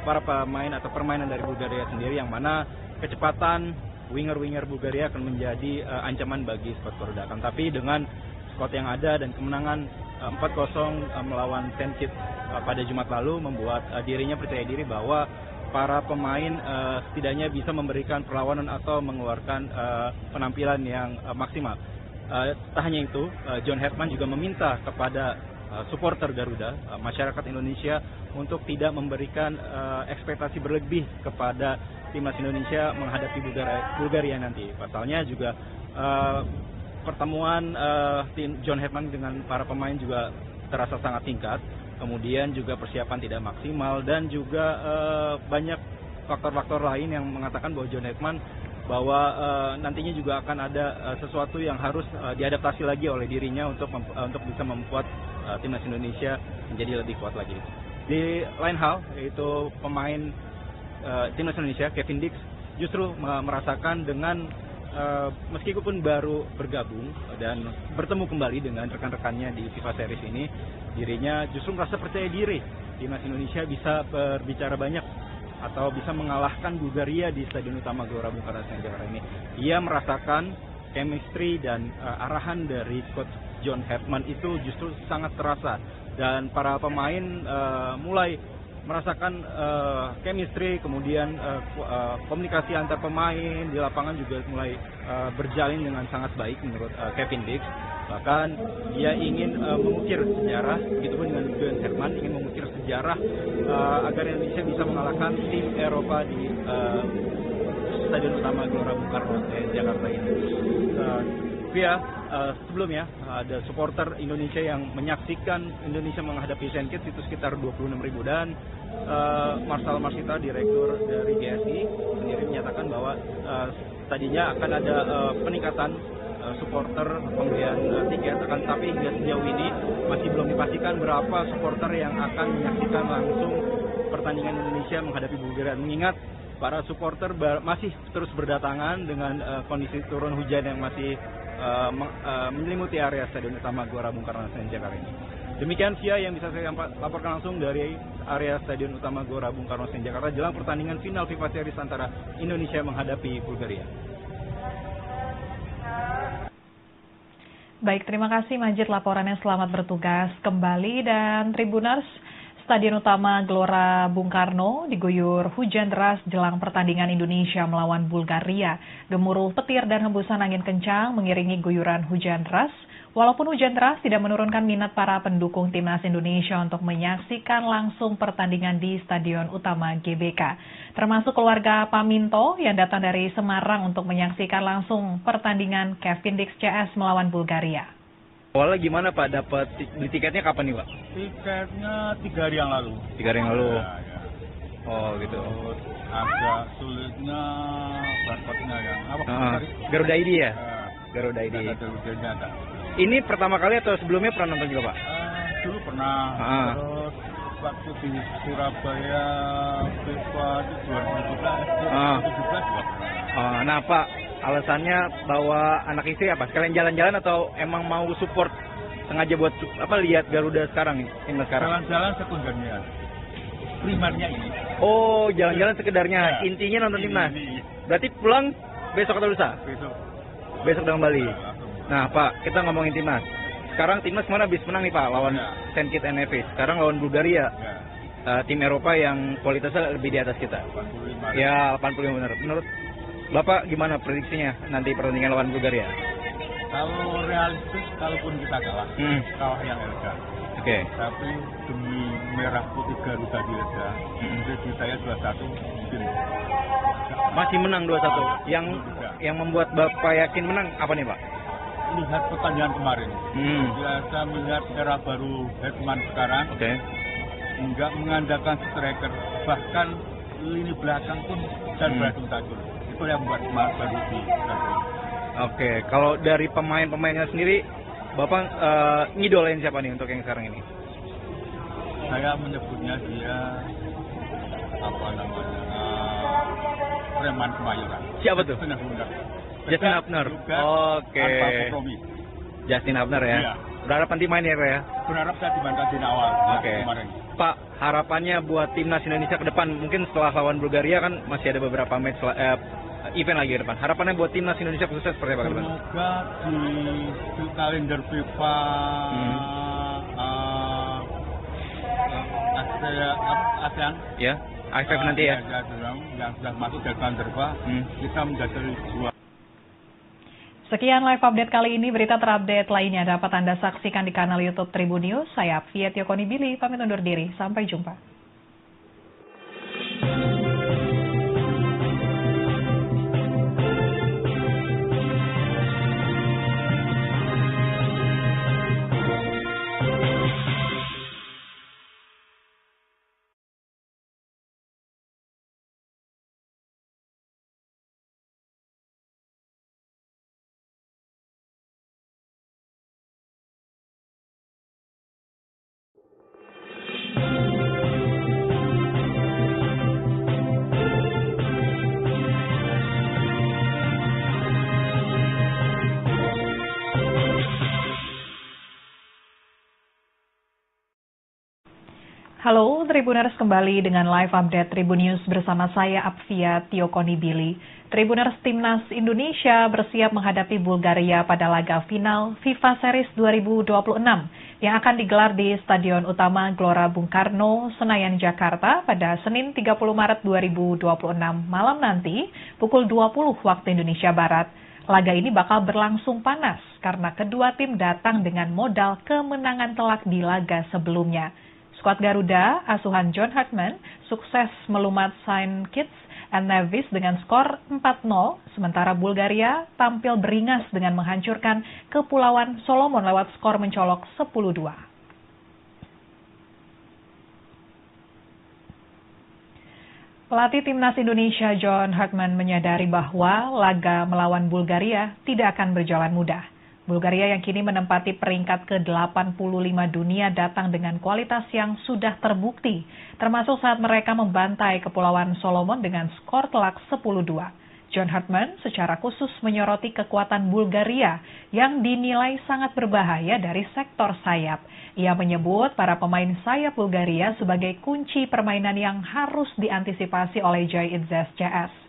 para pemain atau permainan dari Bulgaria sendiri, yang mana kecepatan winger-winger Bulgaria akan menjadi ancaman bagi skuad Garuda. Akan tapi dengan skuad yang ada dan kemenangan 4-0 melawan St. Kitts pada Jumat lalu membuat dirinya percaya diri bahwa para pemain setidaknya bisa memberikan perlawanan atau mengeluarkan penampilan yang maksimal. Tak hanya itu, John Hartman juga meminta kepada supporter Garuda, masyarakat Indonesia, untuk tidak memberikan ekspektasi berlebih kepada Timnas Indonesia menghadapi Bulgaria nanti. Pasalnya juga pertemuan tim John Hartman dengan para pemain juga terasa sangat singkat. Kemudian juga persiapan tidak maksimal, dan juga banyak faktor-faktor lain yang mengatakan bahwa John Hartman bahwa nantinya juga akan ada sesuatu yang harus diadaptasi lagi oleh dirinya untuk bisa membuat timnas Indonesia menjadi lebih kuat lagi. Di lain hal, yaitu pemain timnas Indonesia Kevin Dix justru merasakan dengan meskipun baru bergabung dan bertemu kembali dengan rekan-rekannya di FIFA Series ini, dirinya justru merasa percaya diri timnas Indonesia bisa berbicara banyak atau bisa mengalahkan Bulgaria di Stadion Utama Gelora Bung Karno Jakarta ini. Ia merasakan chemistry dan arahan dari Coach John Hartman itu justru sangat terasa, dan para pemain mulai merasakan chemistry, kemudian komunikasi antar pemain di lapangan juga mulai berjalin dengan sangat baik menurut Kevin Dix. Bahkan dia ingin mengukir sejarah, begitupun dengan John Herman ingin mengukir sejarah agar Indonesia bisa mengalahkan tim Eropa di Stadion Utama Gelora Bung Karno Jakarta ini. Sebelumnya ada supporter Indonesia yang menyaksikan Indonesia menghadapi St. Kitts itu sekitar 26.000, dan Marcel Marsita, direktur dari GSI sendiri menyatakan bahwa tadinya akan ada peningkatan supporter pembelian tiket, akan tapi hingga sejauh ini masih belum dipastikan berapa supporter yang akan menyaksikan langsung pertandingan Indonesia menghadapi Bulgaria. Mengingat para supporter masih terus berdatangan dengan kondisi turun hujan yang masih menyelimuti area Stadion Utama Gelora Bung Karno Jakarta ini. Demikian via yang bisa saya laporkan langsung dari area Stadion Utama Gelora Bung Karno Jakarta jelang pertandingan final FIFA Series antara Indonesia menghadapi Bulgaria. Baik, terima kasih Majid laporannya, selamat bertugas kembali. Dan Tribuners, Stadion Utama Gelora Bung Karno diguyur hujan deras jelang pertandingan Indonesia melawan Bulgaria. Gemuruh petir dan hembusan angin kencang mengiringi guyuran hujan deras. Walaupun hujan deras tidak menurunkan minat para pendukung timnas Indonesia untuk menyaksikan langsung pertandingan di Stadion Utama GBK. Termasuk keluarga Paminto yang datang dari Semarang untuk menyaksikan langsung pertandingan Kevin Dix CS melawan Bulgaria. Awalnya gimana Pak, dapat beli tiketnya kapan nih Pak? Tiketnya 3 hari yang lalu. 3 hari yang lalu? Ya. Oh gitu. Terus agak sulitnya barcode-nya ya. Garuda ID ya? Garuda ID. Ada. Ini pertama kali atau sebelumnya pernah nonton juga Pak? Dulu pernah. Terus waktu di Surabaya FIFA 2017 juga pernah. Nah Pak, alasannya bawa anak istri apa? Sekalian jalan-jalan atau emang mau support, sengaja buat lihat Garuda sekarang nih, timnas sekarang? Jalan-jalan sekundernya. Primernya ini. Oh, jalan-jalan sekedarnya. Ya. Intinya nonton timnas. Berarti pulang besok atau lusa? Besok dengan Bali. Nah Pak, kita ngomongin timnas. Sekarang timnas mana habis menang nih Pak lawan St. Kitts and Nevis. Sekarang lawan Bulgaria. Tim Eropa yang kualitasnya lebih di atas kita. 85. Ya, 85 benar. Menurut Bapak gimana prediksinya nanti pertandingan lawan Bulgaria? Kalau realistis, kalaupun kita kalah yang elegan. Oke. Tapi demi merah putih Garuda di Lega, jadi saya 2-1 mungkin. Masih menang 2-1. Yang membuat Bapak yakin menang apa nih Pak? Lihat pertandingan kemarin. Biasa melihat era baru Hetman sekarang. Oke. Enggak mengandalkan striker, bahkan lini belakang pun dan beradu takut. Itu yang membuat baru di Oke, kalau dari pemain-pemainnya sendiri, Bapak ngidolain siapa nih untuk yang sekarang ini? Saya menyebutnya dia preman Kemayoran. Siapa tuh? Justin Hubner. Oke. Justin Hubner ya. Iya. Berharap nanti main ya Pak ya? Berharap saya dimainkan di awal. Oke. Pak, harapannya buat timnas Indonesia ke depan, mungkin setelah lawan Bulgaria kan masih ada beberapa match event lagi ke depan. Harapannya buat timnas Indonesia khususnya seperti apa ke depan? Semoga di kalender FIFA ASEAN. Ya, AFF nanti ya. Yang sudah masuk dari kalender FIFA, kita menjadi juara. Sekian live update kali ini. Berita terupdate lainnya dapat Anda saksikan di kanal YouTube Tribun News. Saya Fiat Yokoni Billy, pamit undur diri. Sampai jumpa. Halo Tribuners, kembali dengan live update Tribun News bersama saya Apvia Tiokonibili. Tribuners, Timnas Indonesia bersiap menghadapi Bulgaria pada laga final FIFA Series 2026 yang akan digelar di Stadion Utama Gelora Bung Karno, Senayan, Jakarta pada Senin 30 Maret 2026 malam nanti pukul 20 waktu Indonesia Barat. Laga ini bakal berlangsung panas karena kedua tim datang dengan modal kemenangan telak di laga sebelumnya. Skuad Garuda, asuhan John Hartman, sukses melumat St. Kitts and Nevis dengan skor 4-0, sementara Bulgaria tampil beringas dengan menghancurkan Kepulauan Solomon lewat skor mencolok 10-2. Pelatih Timnas Indonesia John Hartman menyadari bahwa laga melawan Bulgaria tidak akan berjalan mudah. Bulgaria yang kini menempati peringkat ke-85 dunia datang dengan kualitas yang sudah terbukti, termasuk saat mereka membantai Kepulauan Solomon dengan skor telak 10-2. John Hartman secara khusus menyoroti kekuatan Bulgaria yang dinilai sangat berbahaya dari sektor sayap. Ia menyebut para pemain sayap Bulgaria sebagai kunci permainan yang harus diantisipasi oleh Jai Idzes CS.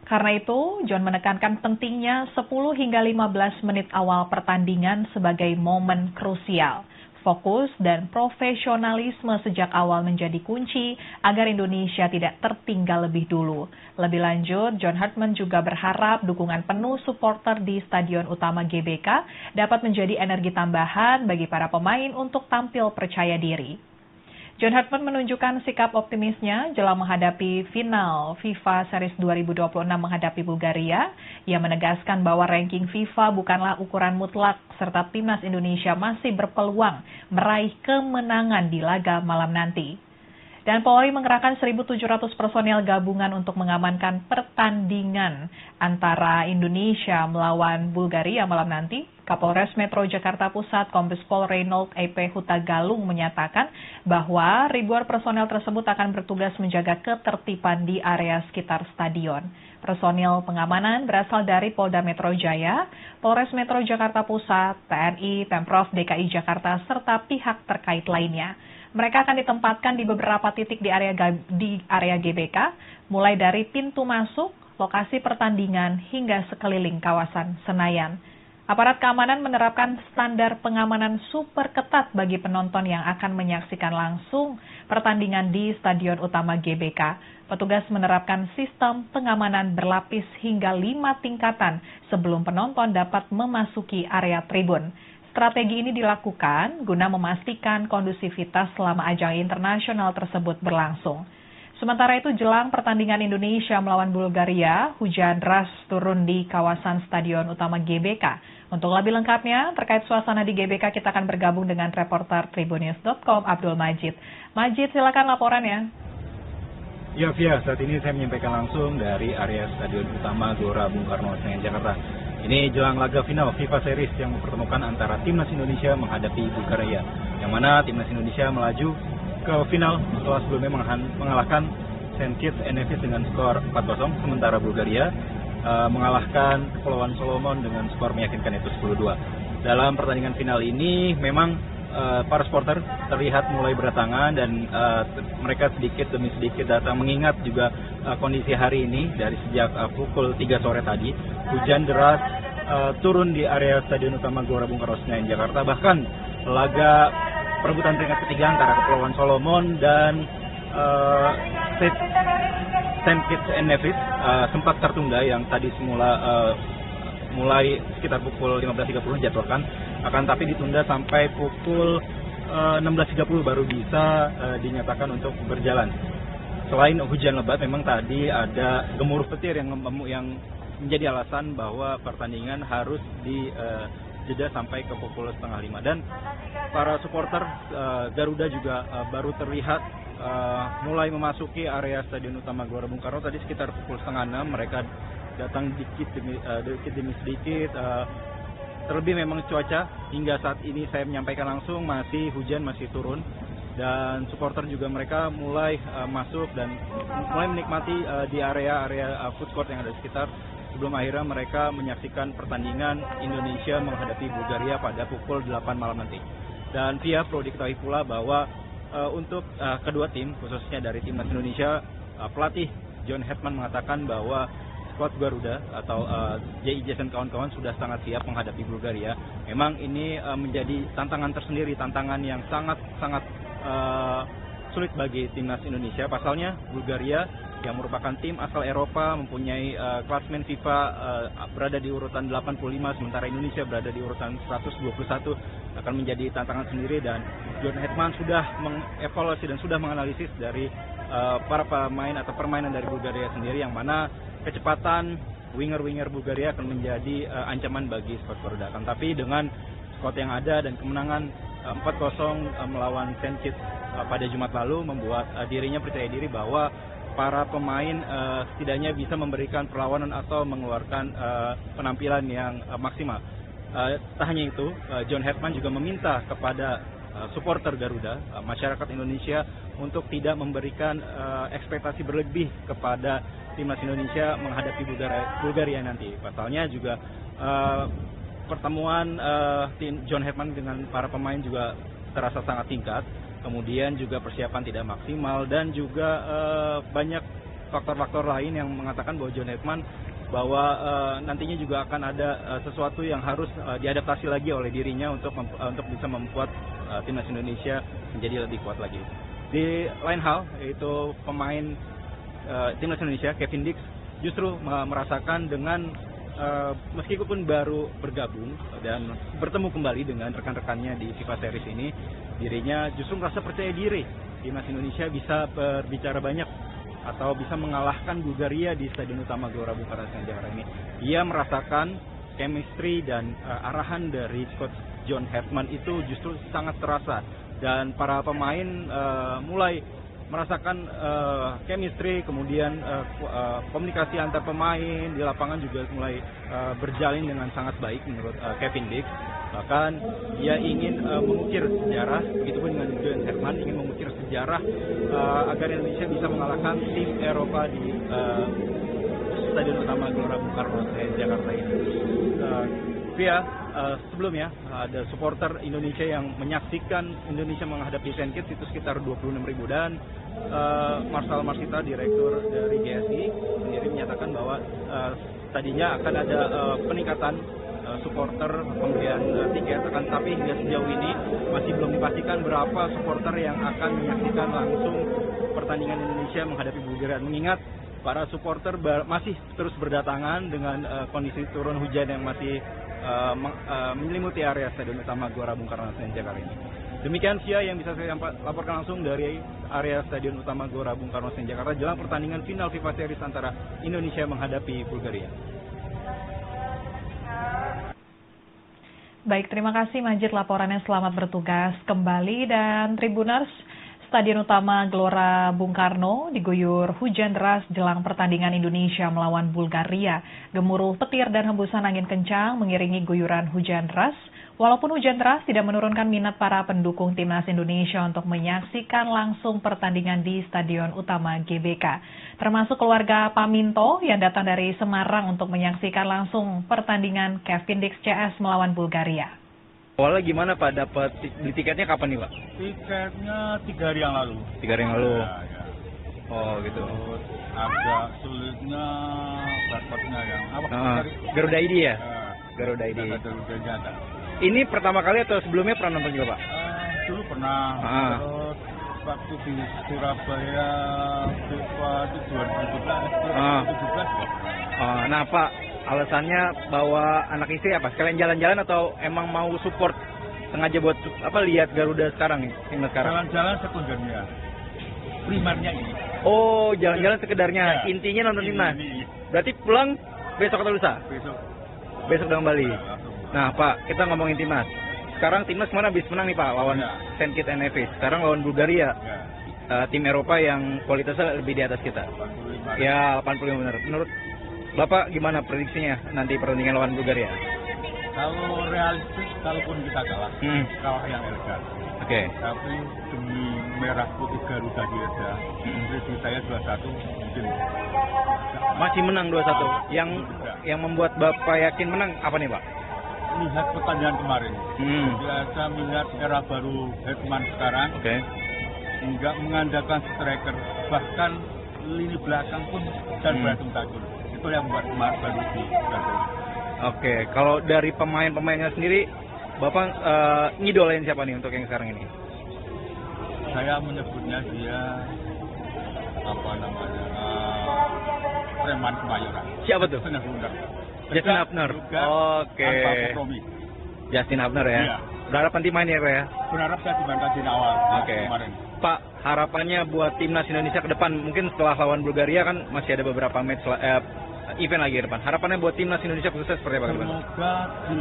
Karena itu, John menekankan pentingnya 10 hingga 15 menit awal pertandingan sebagai momen krusial. Fokus dan profesionalisme sejak awal menjadi kunci agar Indonesia tidak tertinggal lebih dulu. Lebih lanjut, John Hartman juga berharap dukungan penuh supporter di Stadion Utama GBK dapat menjadi energi tambahan bagi para pemain untuk tampil percaya diri. John Hartman menunjukkan sikap optimisnya jelang menghadapi final FIFA Series 2026 menghadapi Bulgaria. Ia menegaskan bahwa ranking FIFA bukanlah ukuran mutlak serta Timnas Indonesia masih berpeluang meraih kemenangan di laga malam nanti. Dan Polri mengerahkan 1.700 personel gabungan untuk mengamankan pertandingan antara Indonesia melawan Bulgaria malam nanti. Kapolres Metro Jakarta Pusat Kombes Pol Reynold EP Hutagalung menyatakan bahwa ribuan personel tersebut akan bertugas menjaga ketertiban di area sekitar stadion. Personil pengamanan berasal dari Polda Metro Jaya, Polres Metro Jakarta Pusat, TNI, Pemprov DKI Jakarta, serta pihak terkait lainnya. Mereka akan ditempatkan di beberapa titik di area GBK, mulai dari pintu masuk, lokasi pertandingan, hingga sekeliling kawasan Senayan. Aparat keamanan menerapkan standar pengamanan super ketat bagi penonton yang akan menyaksikan langsung pertandingan di Stadion Utama GBK. Petugas menerapkan sistem pengamanan berlapis hingga 5 tingkatan sebelum penonton dapat memasuki area tribun. Strategi ini dilakukan guna memastikan kondusivitas selama ajang internasional tersebut berlangsung. Sementara itu, jelang pertandingan Indonesia melawan Bulgaria, hujan deras turun di kawasan Stadion Utama GBK. Untuk lebih lengkapnya, terkait suasana di GBK, kita akan bergabung dengan reporter Tribunnews.com, Abdul Majid. Majid, silakan laporannya. Ya, Via, saat ini saya menyampaikan langsung dari area Stadion Utama Gelora Bung Karno, Senayan, Jakarta. Ini jelang laga final FIFA Series yang mempertemukan antara Timnas Indonesia menghadapi Bulgaria, yang mana Timnas Indonesia melaju ke final setelah sebelumnya mengalahkan St. Kitts and Nevis dengan skor 4-0, sementara Bulgaria mengalahkan Kepulauan Solomon dengan skor meyakinkan yaitu 10-2. Dalam pertandingan final ini memang para supporter terlihat mulai berdatangan dan mereka sedikit demi sedikit datang, mengingat juga kondisi hari ini dari sejak pukul 3 sore tadi hujan deras turun di area Stadion Utama Gelora Bung Karno, Senayan, Jakarta. Bahkan laga perebutan peringkat ketiga antara Kepulauan Solomon dan St. Kitts and Nevis sempat tertunda, yang tadi semula mulai sekitar pukul 15.30 dijadwalkan, akan tapi ditunda sampai pukul 16.30 baru bisa dinyatakan untuk berjalan. Selain hujan lebat, memang tadi ada gemuruh petir yang menjadi alasan bahwa pertandingan harus dijeda sampai ke pukul 4:30. Dan para supporter Garuda juga baru terlihat mulai memasuki area Stadion Utama Gelora Bung Karno tadi sekitar pukul 5:30. Mereka datang dikit demi sedikit. Terlebih memang cuaca hingga saat ini saya menyampaikan langsung masih hujan, masih turun, dan supporter juga mereka mulai masuk dan mulai menikmati di area food court yang ada di sekitar, sebelum akhirnya mereka menyaksikan pertandingan Indonesia menghadapi Bulgaria pada pukul 8 malam nanti. Dan Via, perlu diketahui pula bahwa untuk kedua tim, khususnya dari timnas Indonesia, pelatih John Hetman mengatakan bahwa skuad Garuda atau JIJ dan kawan-kawan sudah sangat siap menghadapi Bulgaria. Memang ini menjadi tantangan tersendiri, tantangan yang sangat sulit bagi timnas Indonesia. Pasalnya Bulgaria yang merupakan tim asal Eropa, mempunyai klasmen FIFA berada di urutan 85, sementara Indonesia berada di urutan 121, akan menjadi tantangan sendiri. Dan John Hetman sudah mengevaluasi dan sudah menganalisis dari para pemain atau permainan dari Bulgaria sendiri, yang mana kecepatan winger-winger Bulgaria akan menjadi ancaman bagi skuad Garuda. Tapi dengan skuad yang ada dan kemenangan 4-0 melawan St. Kitts pada Jumat lalu membuat dirinya percaya diri bahwa para pemain setidaknya bisa memberikan perlawanan atau mengeluarkan penampilan yang maksimal. Tak hanya itu, John Hetman juga meminta kepada supporter Garuda, masyarakat Indonesia, untuk tidak memberikan ekspektasi berlebih kepada timnas Indonesia menghadapi Bulgaria nanti. Pasalnya juga pertemuan tim John Hetman dengan para pemain juga terasa sangat singkat. Kemudian juga persiapan tidak maksimal, dan juga banyak faktor-faktor lain yang mengatakan bahwa John Hetman bahwa nantinya juga akan ada sesuatu yang harus diadaptasi lagi oleh dirinya untuk bisa membuat timnas Indonesia menjadi lebih kuat lagi. Di lain hal, yaitu pemain timnas Indonesia Kevin Dix justru merasakan dengan meskipun baru bergabung dan bertemu kembali dengan rekan-rekannya di FIFA Series ini, dirinya justru merasa percaya diri timnas Indonesia bisa berbicara banyak atau bisa mengalahkan Bulgaria di Stadion Utama Gelora Bung Karno Jakarta ini. Ia merasakan chemistry dan arahan dari coach John Hetman itu justru sangat terasa, dan para pemain mulai merasakan chemistry, kemudian komunikasi antar pemain di lapangan juga mulai berjalin dengan sangat baik menurut Kevin Dix. Bahkan ia ingin mengukir sejarah, begitupun dengan John Hetman ingin mengukir sejarah agar Indonesia bisa mengalahkan tim Eropa di Stadion Utama Gelora Bung Karno Jakarta ini. Sebelumnya ada supporter Indonesia yang menyaksikan Indonesia menghadapi St. Kitts itu sekitar 26.000, dan Marcel Marsita, direktur dari GSI sendiri menyatakan bahwa tadinya akan ada peningkatan supporter pembelian tiket, akan tapi hingga sejauh ini masih belum dipastikan berapa supporter yang akan menyaksikan langsung pertandingan Indonesia menghadapi Bulgaria. Mengingat para supporter masih terus berdatangan dengan kondisi turun hujan yang masih menyelimuti area Stadion Utama Gelora Bung Karno Jakarta ini. Demikian yang bisa saya laporkan langsung dari area Stadion Utama Gelora Bung Karno Jakarta jelang pertandingan final FIFA Series antara Indonesia menghadapi Bulgaria. Baik, terima kasih Majid laporannya, selamat bertugas kembali. Dan Tribuners, Stadion Utama Gelora Bung Karno diguyur hujan deras jelang pertandingan Indonesia melawan Bulgaria. Gemuruh petir dan hembusan angin kencang mengiringi guyuran hujan deras. Walaupun hujan deras tidak menurunkan minat para pendukung timnas Indonesia untuk menyaksikan langsung pertandingan di Stadion Utama GBK. Termasuk keluarga Pak Minto yang datang dari Semarang untuk menyaksikan langsung pertandingan Kevin Dix CS melawan Bulgaria. Awalnya gimana Pak, dapat beli tiketnya kapan nih Pak? Tiketnya 3 hari yang lalu. 3 hari yang lalu? Ya. Oh gitu. Terus agak sulitnya dapatnya yang apa? Garuda ID ya? Garuda ID. Ini pertama kali atau sebelumnya pernah nonton juga Pak? Dulu pernah. Terus waktu di Surabaya FIFA itu 2017. Nah Pak, alasannya bawa anak istri apa? Sekalian jalan-jalan atau emang mau support sengaja buat lihat Garuda sekarang nih, timnas sekarang? Jalan-jalan sekundernya. Primernya ini. Oh, jalan-jalan sekedarnya. Ya. Intinya nonton timnas. Berarti pulang besok atau lusa? Besok dengan Bali. Nah Pak, kita ngomongin timnas. Sekarang timnas kemana habis menang nih Pak lawan St. Kitts and Nevis. Sekarang lawan Bulgaria. Tim Eropa yang kualitasnya lebih di atas kita. 85. Ya, 85 benar. Menurut Bapak gimana prediksinya nanti pertandingan lawan Bulgaria? Kalau realistis, kalaupun kita kalah, kalah yang elegan. Oke. Tapi demi merah putih Garuda di Eda, prediksi saya 2-1 mungkin. Masih menang 2-1. Yang membuat Bapak yakin menang apa nih Pak? Lihat pertandingan kemarin. Biasa melihat era baru Hetman sekarang. Oke. nggak mengandalkan striker, bahkan lini belakang pun dan beradu takut. Itu yang membuat bagus di Brazil. Oke, kalau dari pemainnya sendiri, Bapak ngidolain siapa nih untuk yang sekarang ini? Saya menyebutnya dia preman Kemayoran. Siapa tuh? Justin Hubner. Oke. Justin Hubner ya. Iya. Berharap nanti main ya, Pak ya? Berharap saya dimainkan di awal kemarin. Pak, harapannya buat timnas Indonesia ke depan, mungkin setelah lawan Bulgaria kan masih ada beberapa match event lagi ke depan. Harapannya buat timnas Indonesia khususnya seperti apa ke depan? Semoga di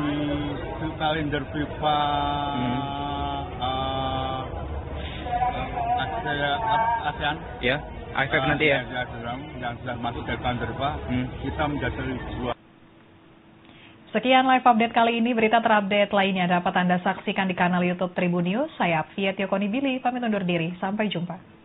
kalender FIFA ASEAN ya, AFF nanti ya, yang sudah masuk dari kalender FIFA, kita menjadi juara. Sekian live update kali ini. Berita terupdate lainnya dapat Anda saksikan di kanal YouTube Tribun News. Saya Apvia Tiokonibili, pamit undur diri. Sampai jumpa.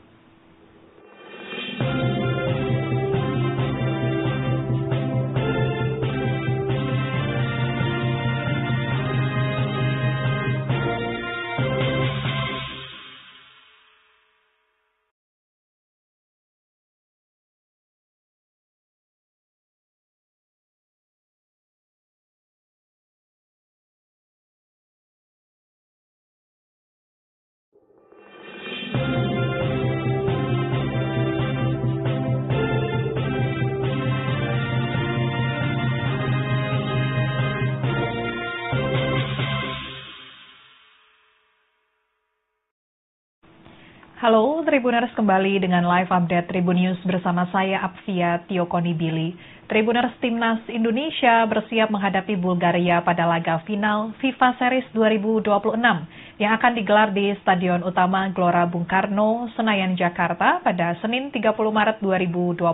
Halo Tribuners, kembali dengan live update Tribun News bersama saya Apvia Tiokonibili. Tribuners, Timnas Indonesia bersiap menghadapi Bulgaria pada laga final FIFA Series 2026 yang akan digelar di Stadion Utama Gelora Bung Karno, Senayan, Jakarta pada Senin 30 Maret 2026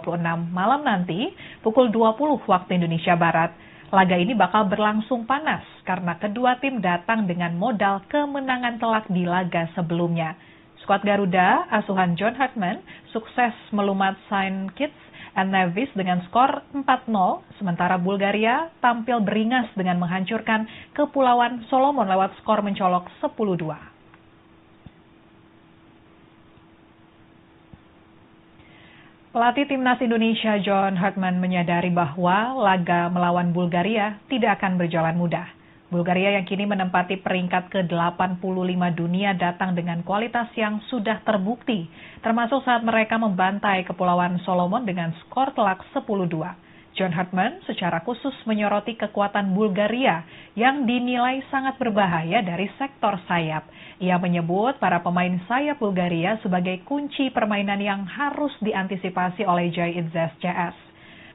malam nanti pukul 20 waktu Indonesia Barat. Laga ini bakal berlangsung panas karena kedua tim datang dengan modal kemenangan telak di laga sebelumnya. Skuad Garuda, asuhan John Hartman, sukses melumat St. Kitts and Nevis dengan skor 4-0, sementara Bulgaria tampil beringas dengan menghancurkan Kepulauan Solomon lewat skor mencolok 10-2. Pelatih Timnas Indonesia John Hartman menyadari bahwa laga melawan Bulgaria tidak akan berjalan mudah. Bulgaria yang kini menempati peringkat ke-85 dunia datang dengan kualitas yang sudah terbukti, termasuk saat mereka membantai Kepulauan Solomon dengan skor telak 10-2. John Hartman secara khusus menyoroti kekuatan Bulgaria yang dinilai sangat berbahaya dari sektor sayap. Ia menyebut para pemain sayap Bulgaria sebagai kunci permainan yang harus diantisipasi oleh Jai Idzes CS.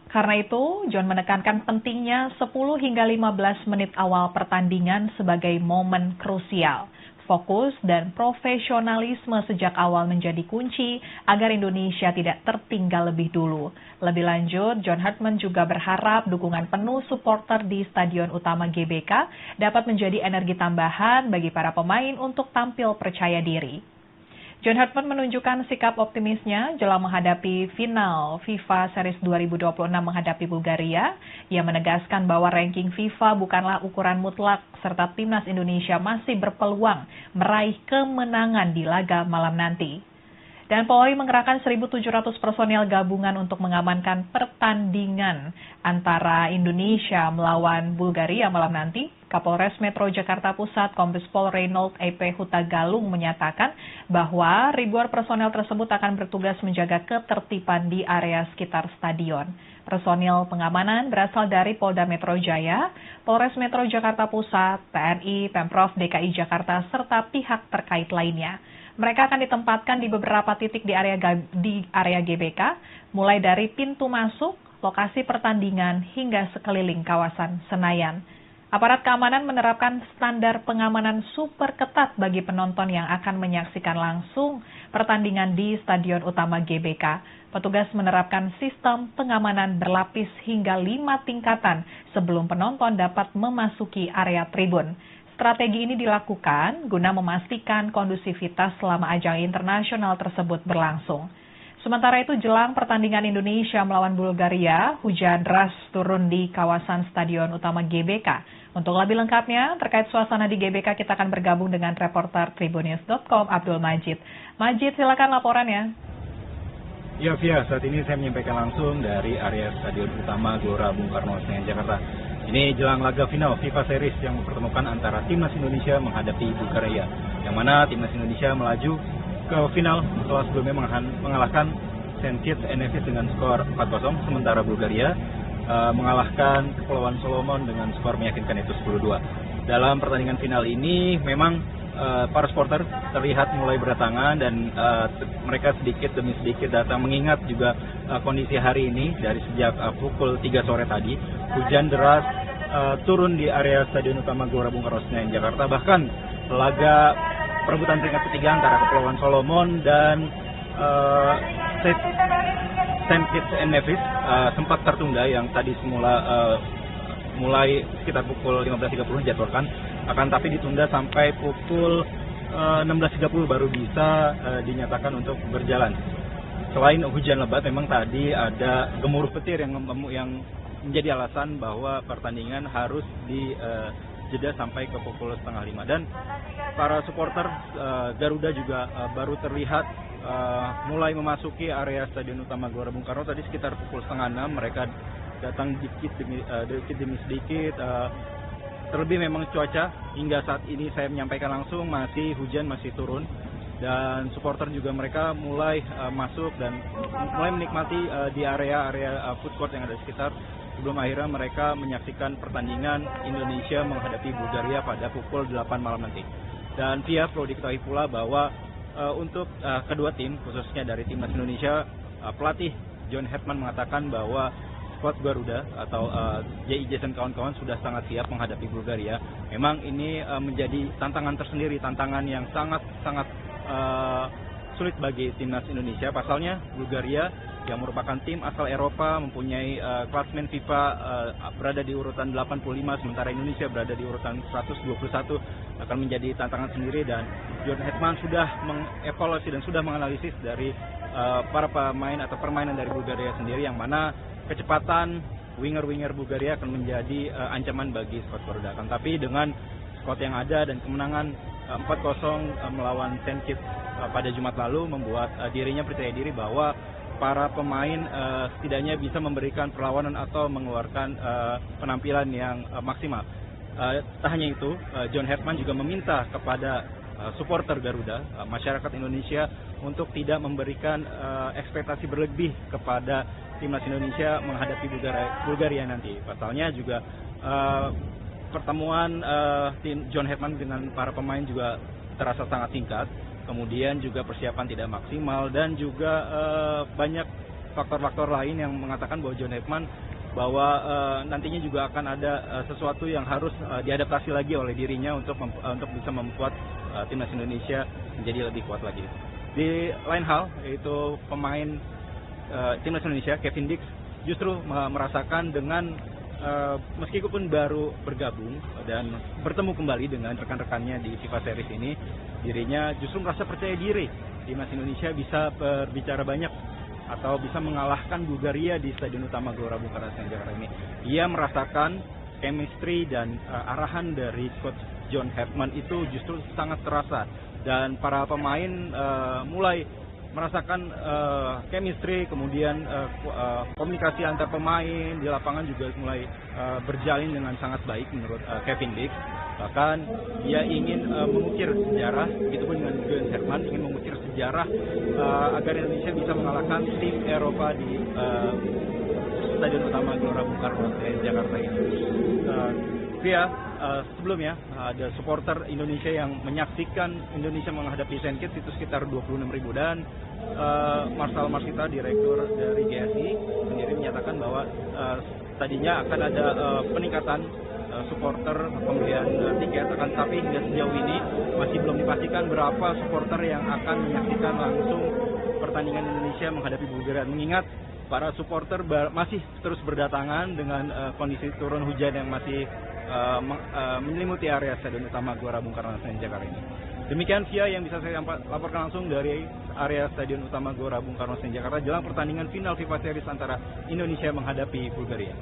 Karena itu, John menekankan pentingnya 10 hingga 15 menit awal pertandingan sebagai momen krusial. Fokus dan profesionalisme sejak awal menjadi kunci agar Indonesia tidak tertinggal lebih dulu. Lebih lanjut, John Hartman juga berharap dukungan penuh supporter di Stadion Utama GBK dapat menjadi energi tambahan bagi para pemain untuk tampil percaya diri. John Hartman menunjukkan sikap optimisnya jelang menghadapi final FIFA Series 2026 menghadapi Bulgaria. Ia menegaskan bahwa ranking FIFA bukanlah ukuran mutlak serta timnas Indonesia masih berpeluang meraih kemenangan di laga malam nanti. Dan Polri mengerahkan 1.700 personel gabungan untuk mengamankan pertandingan antara Indonesia melawan Bulgaria malam nanti. Kapolres Metro Jakarta Pusat Kombes Pol Reynold EP Hutagalung menyatakan bahwa ribuan personel tersebut akan bertugas menjaga ketertiban di area sekitar stadion. Personil pengamanan berasal dari Polda Metro Jaya, Polres Metro Jakarta Pusat, TNI, Pemprov DKI Jakarta, serta pihak terkait lainnya. Mereka akan ditempatkan di beberapa titik di area GBK, mulai dari pintu masuk, lokasi pertandingan, hingga sekeliling kawasan Senayan. Aparat keamanan menerapkan standar pengamanan super ketat bagi penonton yang akan menyaksikan langsung pertandingan di Stadion Utama GBK. Petugas menerapkan sistem pengamanan berlapis hingga 5 tingkatan sebelum penonton dapat memasuki area tribun. Strategi ini dilakukan guna memastikan kondusivitas selama ajang internasional tersebut berlangsung. Sementara itu jelang pertandingan Indonesia melawan Bulgaria, hujan deras turun di kawasan Stadion Utama GBK. Untuk lebih lengkapnya terkait suasana di GBK, kita akan bergabung dengan reporter Tribunnews.com Abdul Majid. Majid, silakan laporannya. Ya, Via, saat ini saya menyampaikan langsung dari area Stadion Utama Gelora Bung Karno, Senayan, Jakarta. Ini jelang laga final FIFA Series yang mempertemukan antara Timnas Indonesia menghadapi Bulgaria, yang mana Timnas Indonesia melaju ke final setelah sebelumnya mengalahkan St. Kitts and Nevis dengan skor 4-0, sementara Bulgaria mengalahkan Kepulauan Solomon dengan skor meyakinkan yaitu 10-2. Dalam pertandingan final ini memang para supporter terlihat mulai berdatangan dan mereka sedikit demi sedikit datang, mengingat juga kondisi hari ini dari sejak pukul 3 sore tadi hujan deras turun di area Stadion Utama Gelora Bung Karno, Senayan, Jakarta. Bahkan laga perebutan peringkat ketiga antara Kepulauan Solomon dan St. Kitts and Nevis sempat tertunda, yang tadi semula mulai sekitar pukul 15.30 dijadwalkan, akan tapi ditunda sampai pukul 16.30 baru bisa dinyatakan untuk berjalan. Selain hujan lebat, memang tadi ada gemuruh petir yang menjadi alasan bahwa pertandingan harus jeda sampai ke pukul 4:30, dan para supporter Garuda juga baru terlihat mulai memasuki area Stadion Utama Gelora Bung Karno tadi sekitar pukul 5:30. Mereka datang dikit demi sedikit. Terlebih memang cuaca hingga saat ini saya menyampaikan langsung masih hujan, masih turun, dan supporter juga mereka mulai masuk dan mulai menikmati di area food court yang ada di sekitar, sebelum akhirnya mereka menyaksikan pertandingan Indonesia menghadapi Bulgaria pada pukul 8 malam nanti. Dan Via, perlu diketahui pula bahwa untuk kedua tim, khususnya dari Timnas Indonesia, pelatih John Hetman mengatakan bahwa skuad Garuda atau JIJ dan kawan-kawan sudah sangat siap menghadapi Bulgaria. Memang ini menjadi tantangan tersendiri, tantangan yang sangat sulit bagi Timnas Indonesia. Pasalnya Bulgaria yang merupakan tim asal Eropa, mempunyai klasemen FIFA berada di urutan 85, sementara Indonesia berada di urutan 121, akan menjadi tantangan sendiri. Dan John Hetman sudah mengevaluasi dan sudah menganalisis dari para pemain atau permainan dari Bulgaria sendiri, yang mana kecepatan winger Bulgaria akan menjadi ancaman bagi skuad Garuda. Akan tapi dengan skuad yang ada dan kemenangan 4-0 melawan St. Kitts pada Jumat lalu membuat dirinya percaya diri bahwa para pemain setidaknya bisa memberikan perlawanan atau mengeluarkan penampilan yang maksimal. Tak hanya itu, John Hetman juga meminta kepada supporter Garuda, masyarakat Indonesia, untuk tidak memberikan ekspektasi berlebih kepada Timnas Indonesia menghadapi Bulgaria nanti. Pasalnya juga pertemuan tim John Hetman dengan para pemain juga terasa sangat singkat. Kemudian juga persiapan tidak maksimal, dan juga banyak faktor-faktor lain yang mengatakan bahwa John Hetman bahwa nantinya juga akan ada sesuatu yang harus diadaptasi lagi oleh dirinya untuk bisa membuat Timnas Indonesia menjadi lebih kuat lagi. Di lain hal, yaitu pemain Timnas Indonesia Kevin Dix justru merasakan dengan meskipun baru bergabung dan bertemu kembali dengan rekan-rekannya di FIFA Series ini, dirinya justru merasa percaya diri Timnas Indonesia bisa berbicara banyak atau bisa mengalahkan Bulgaria di Stadion Utama Gelora Bung Karno, Senayan, Jakarta ini. Ia merasakan chemistry dan arahan dari Coach John Hetman itu justru sangat terasa, dan para pemain mulai merasakan chemistry, kemudian komunikasi antar pemain di lapangan juga mulai berjalin dengan sangat baik menurut Kevin Dix. Bahkan dia ingin mengukir sejarah, begitupun dengan John Hetman ingin mengukir sejarah agar Indonesia bisa mengalahkan tim Eropa di Stadion Utama Gelora Bung Karno, Jakarta ini. Sebelumnya ada supporter Indonesia yang menyaksikan Indonesia menghadapi St. Kitts itu sekitar 26.000, dan Marcel Marsita, direktur dari GSI sendiri menyatakan bahwa tadinya akan ada peningkatan supporter pembelian tiket, akan tapi hingga sejauh ini masih belum dipastikan berapa supporter yang akan menyaksikan langsung pertandingan Indonesia menghadapi Bulgaria. Mengingat para supporter masih terus berdatangan dengan kondisi turun hujan yang masih menyelimuti area Stadion Utama Gelora Bung Karno, Senayan, Jakarta ini. Demikian Via yang bisa saya laporkan langsung dari area Stadion Utama Gelora Bung Karno Senayan Jakarta jelang pertandingan final FIFA Series antara Indonesia menghadapi Bulgaria.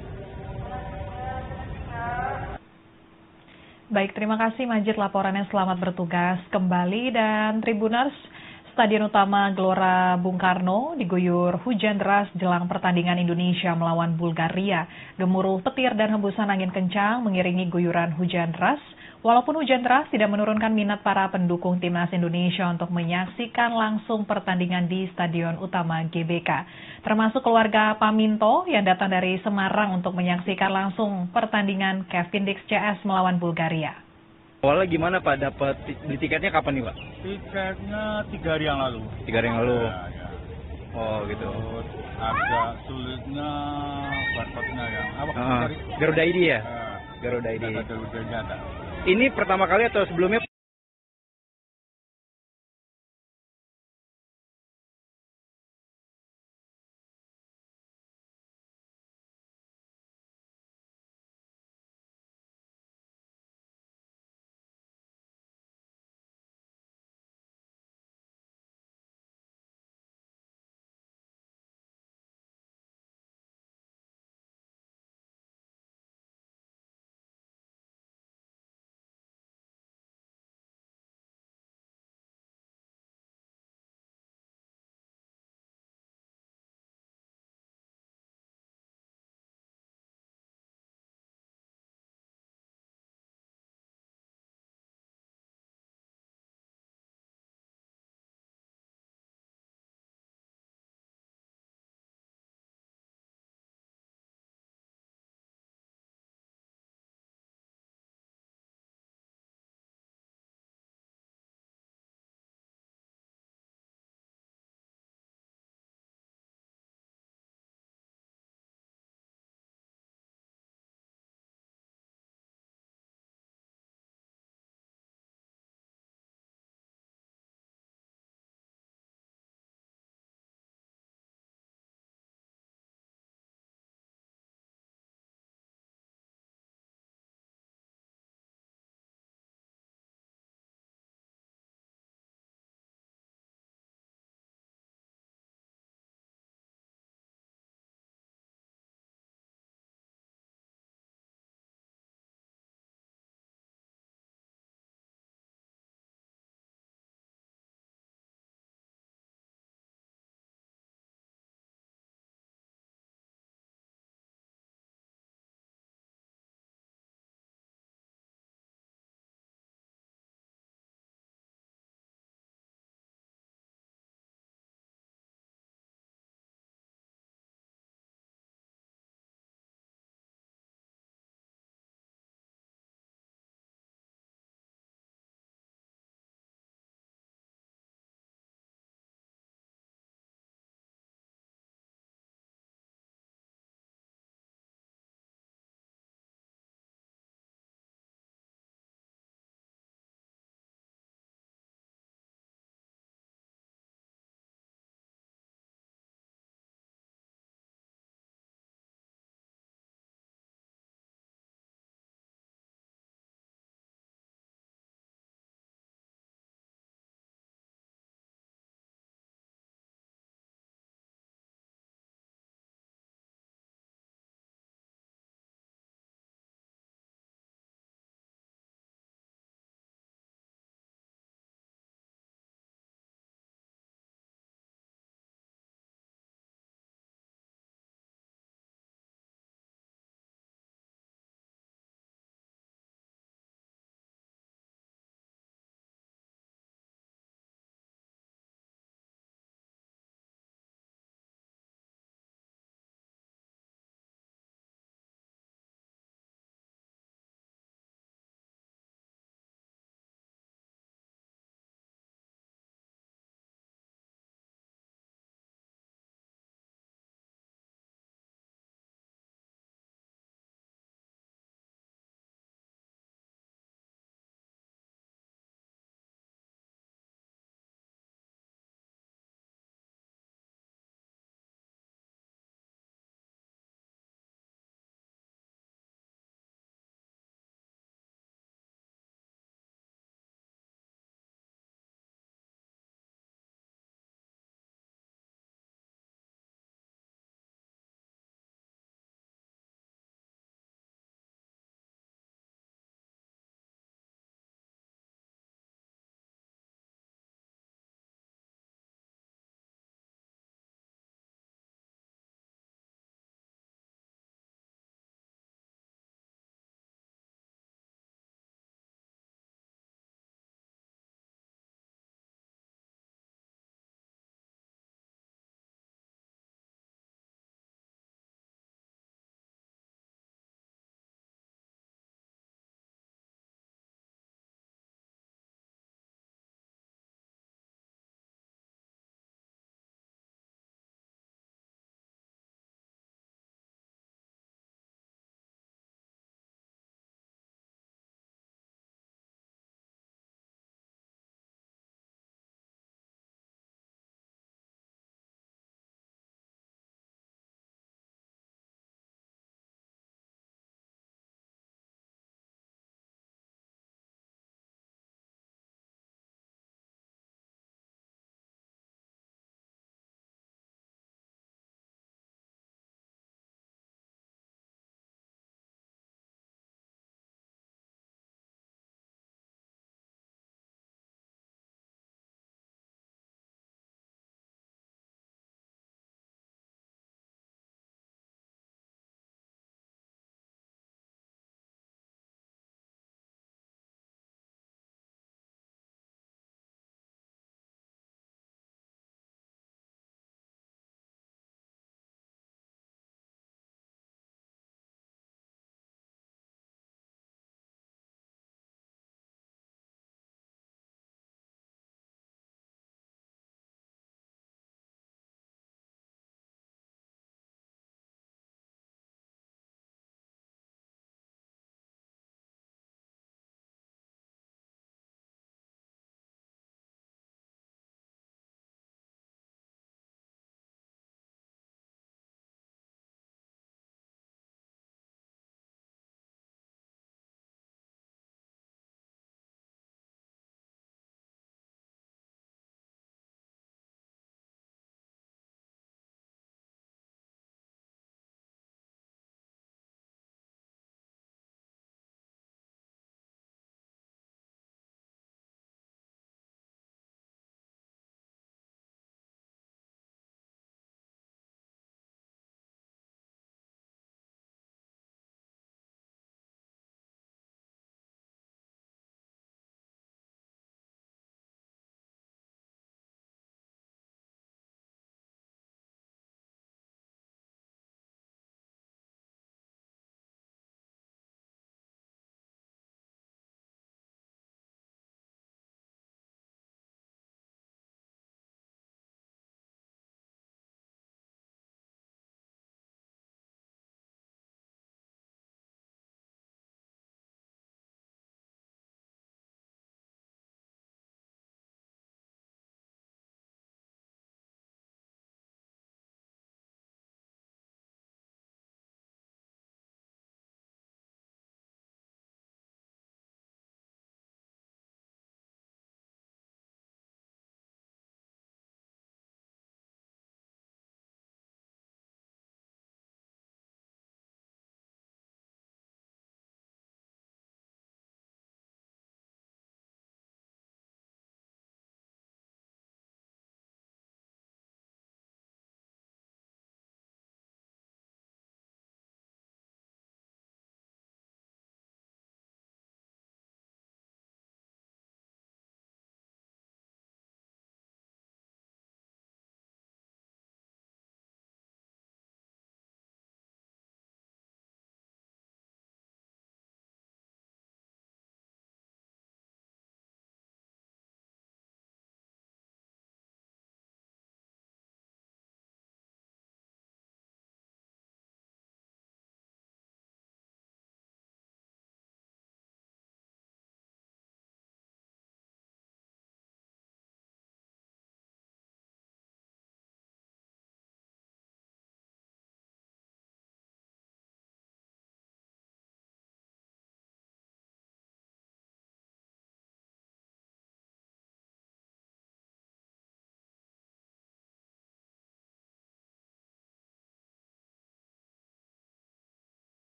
Baik, terima kasih Majid laporannya, selamat bertugas kembali. Dan Tribuners, Stadion Utama Gelora Bung Karno diguyur hujan deras jelang pertandingan Indonesia melawan Bulgaria. Gemuruh petir dan hembusan angin kencang mengiringi guyuran hujan deras. Walaupun hujan deras tidak menurunkan minat para pendukung timnas Indonesia untuk menyaksikan langsung pertandingan di Stadion Utama GBK. Termasuk keluarga Paminto yang datang dari Semarang untuk menyaksikan langsung pertandingan Kevin Dix CS melawan Bulgaria. Awalnya gimana Pak? Dapat beli tiketnya kapan nih Pak? Tiketnya 3 hari yang lalu. 3 hari yang lalu? Ya. Oh gitu. Terus agak sulitnya barcode-nya yang apa? Garuda ID ya? Garuda ID. Garuda-nya ada. Ini pertama kali atau sebelumnya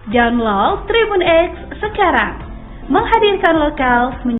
Download Tribun X sekarang. Menghadirkan lokal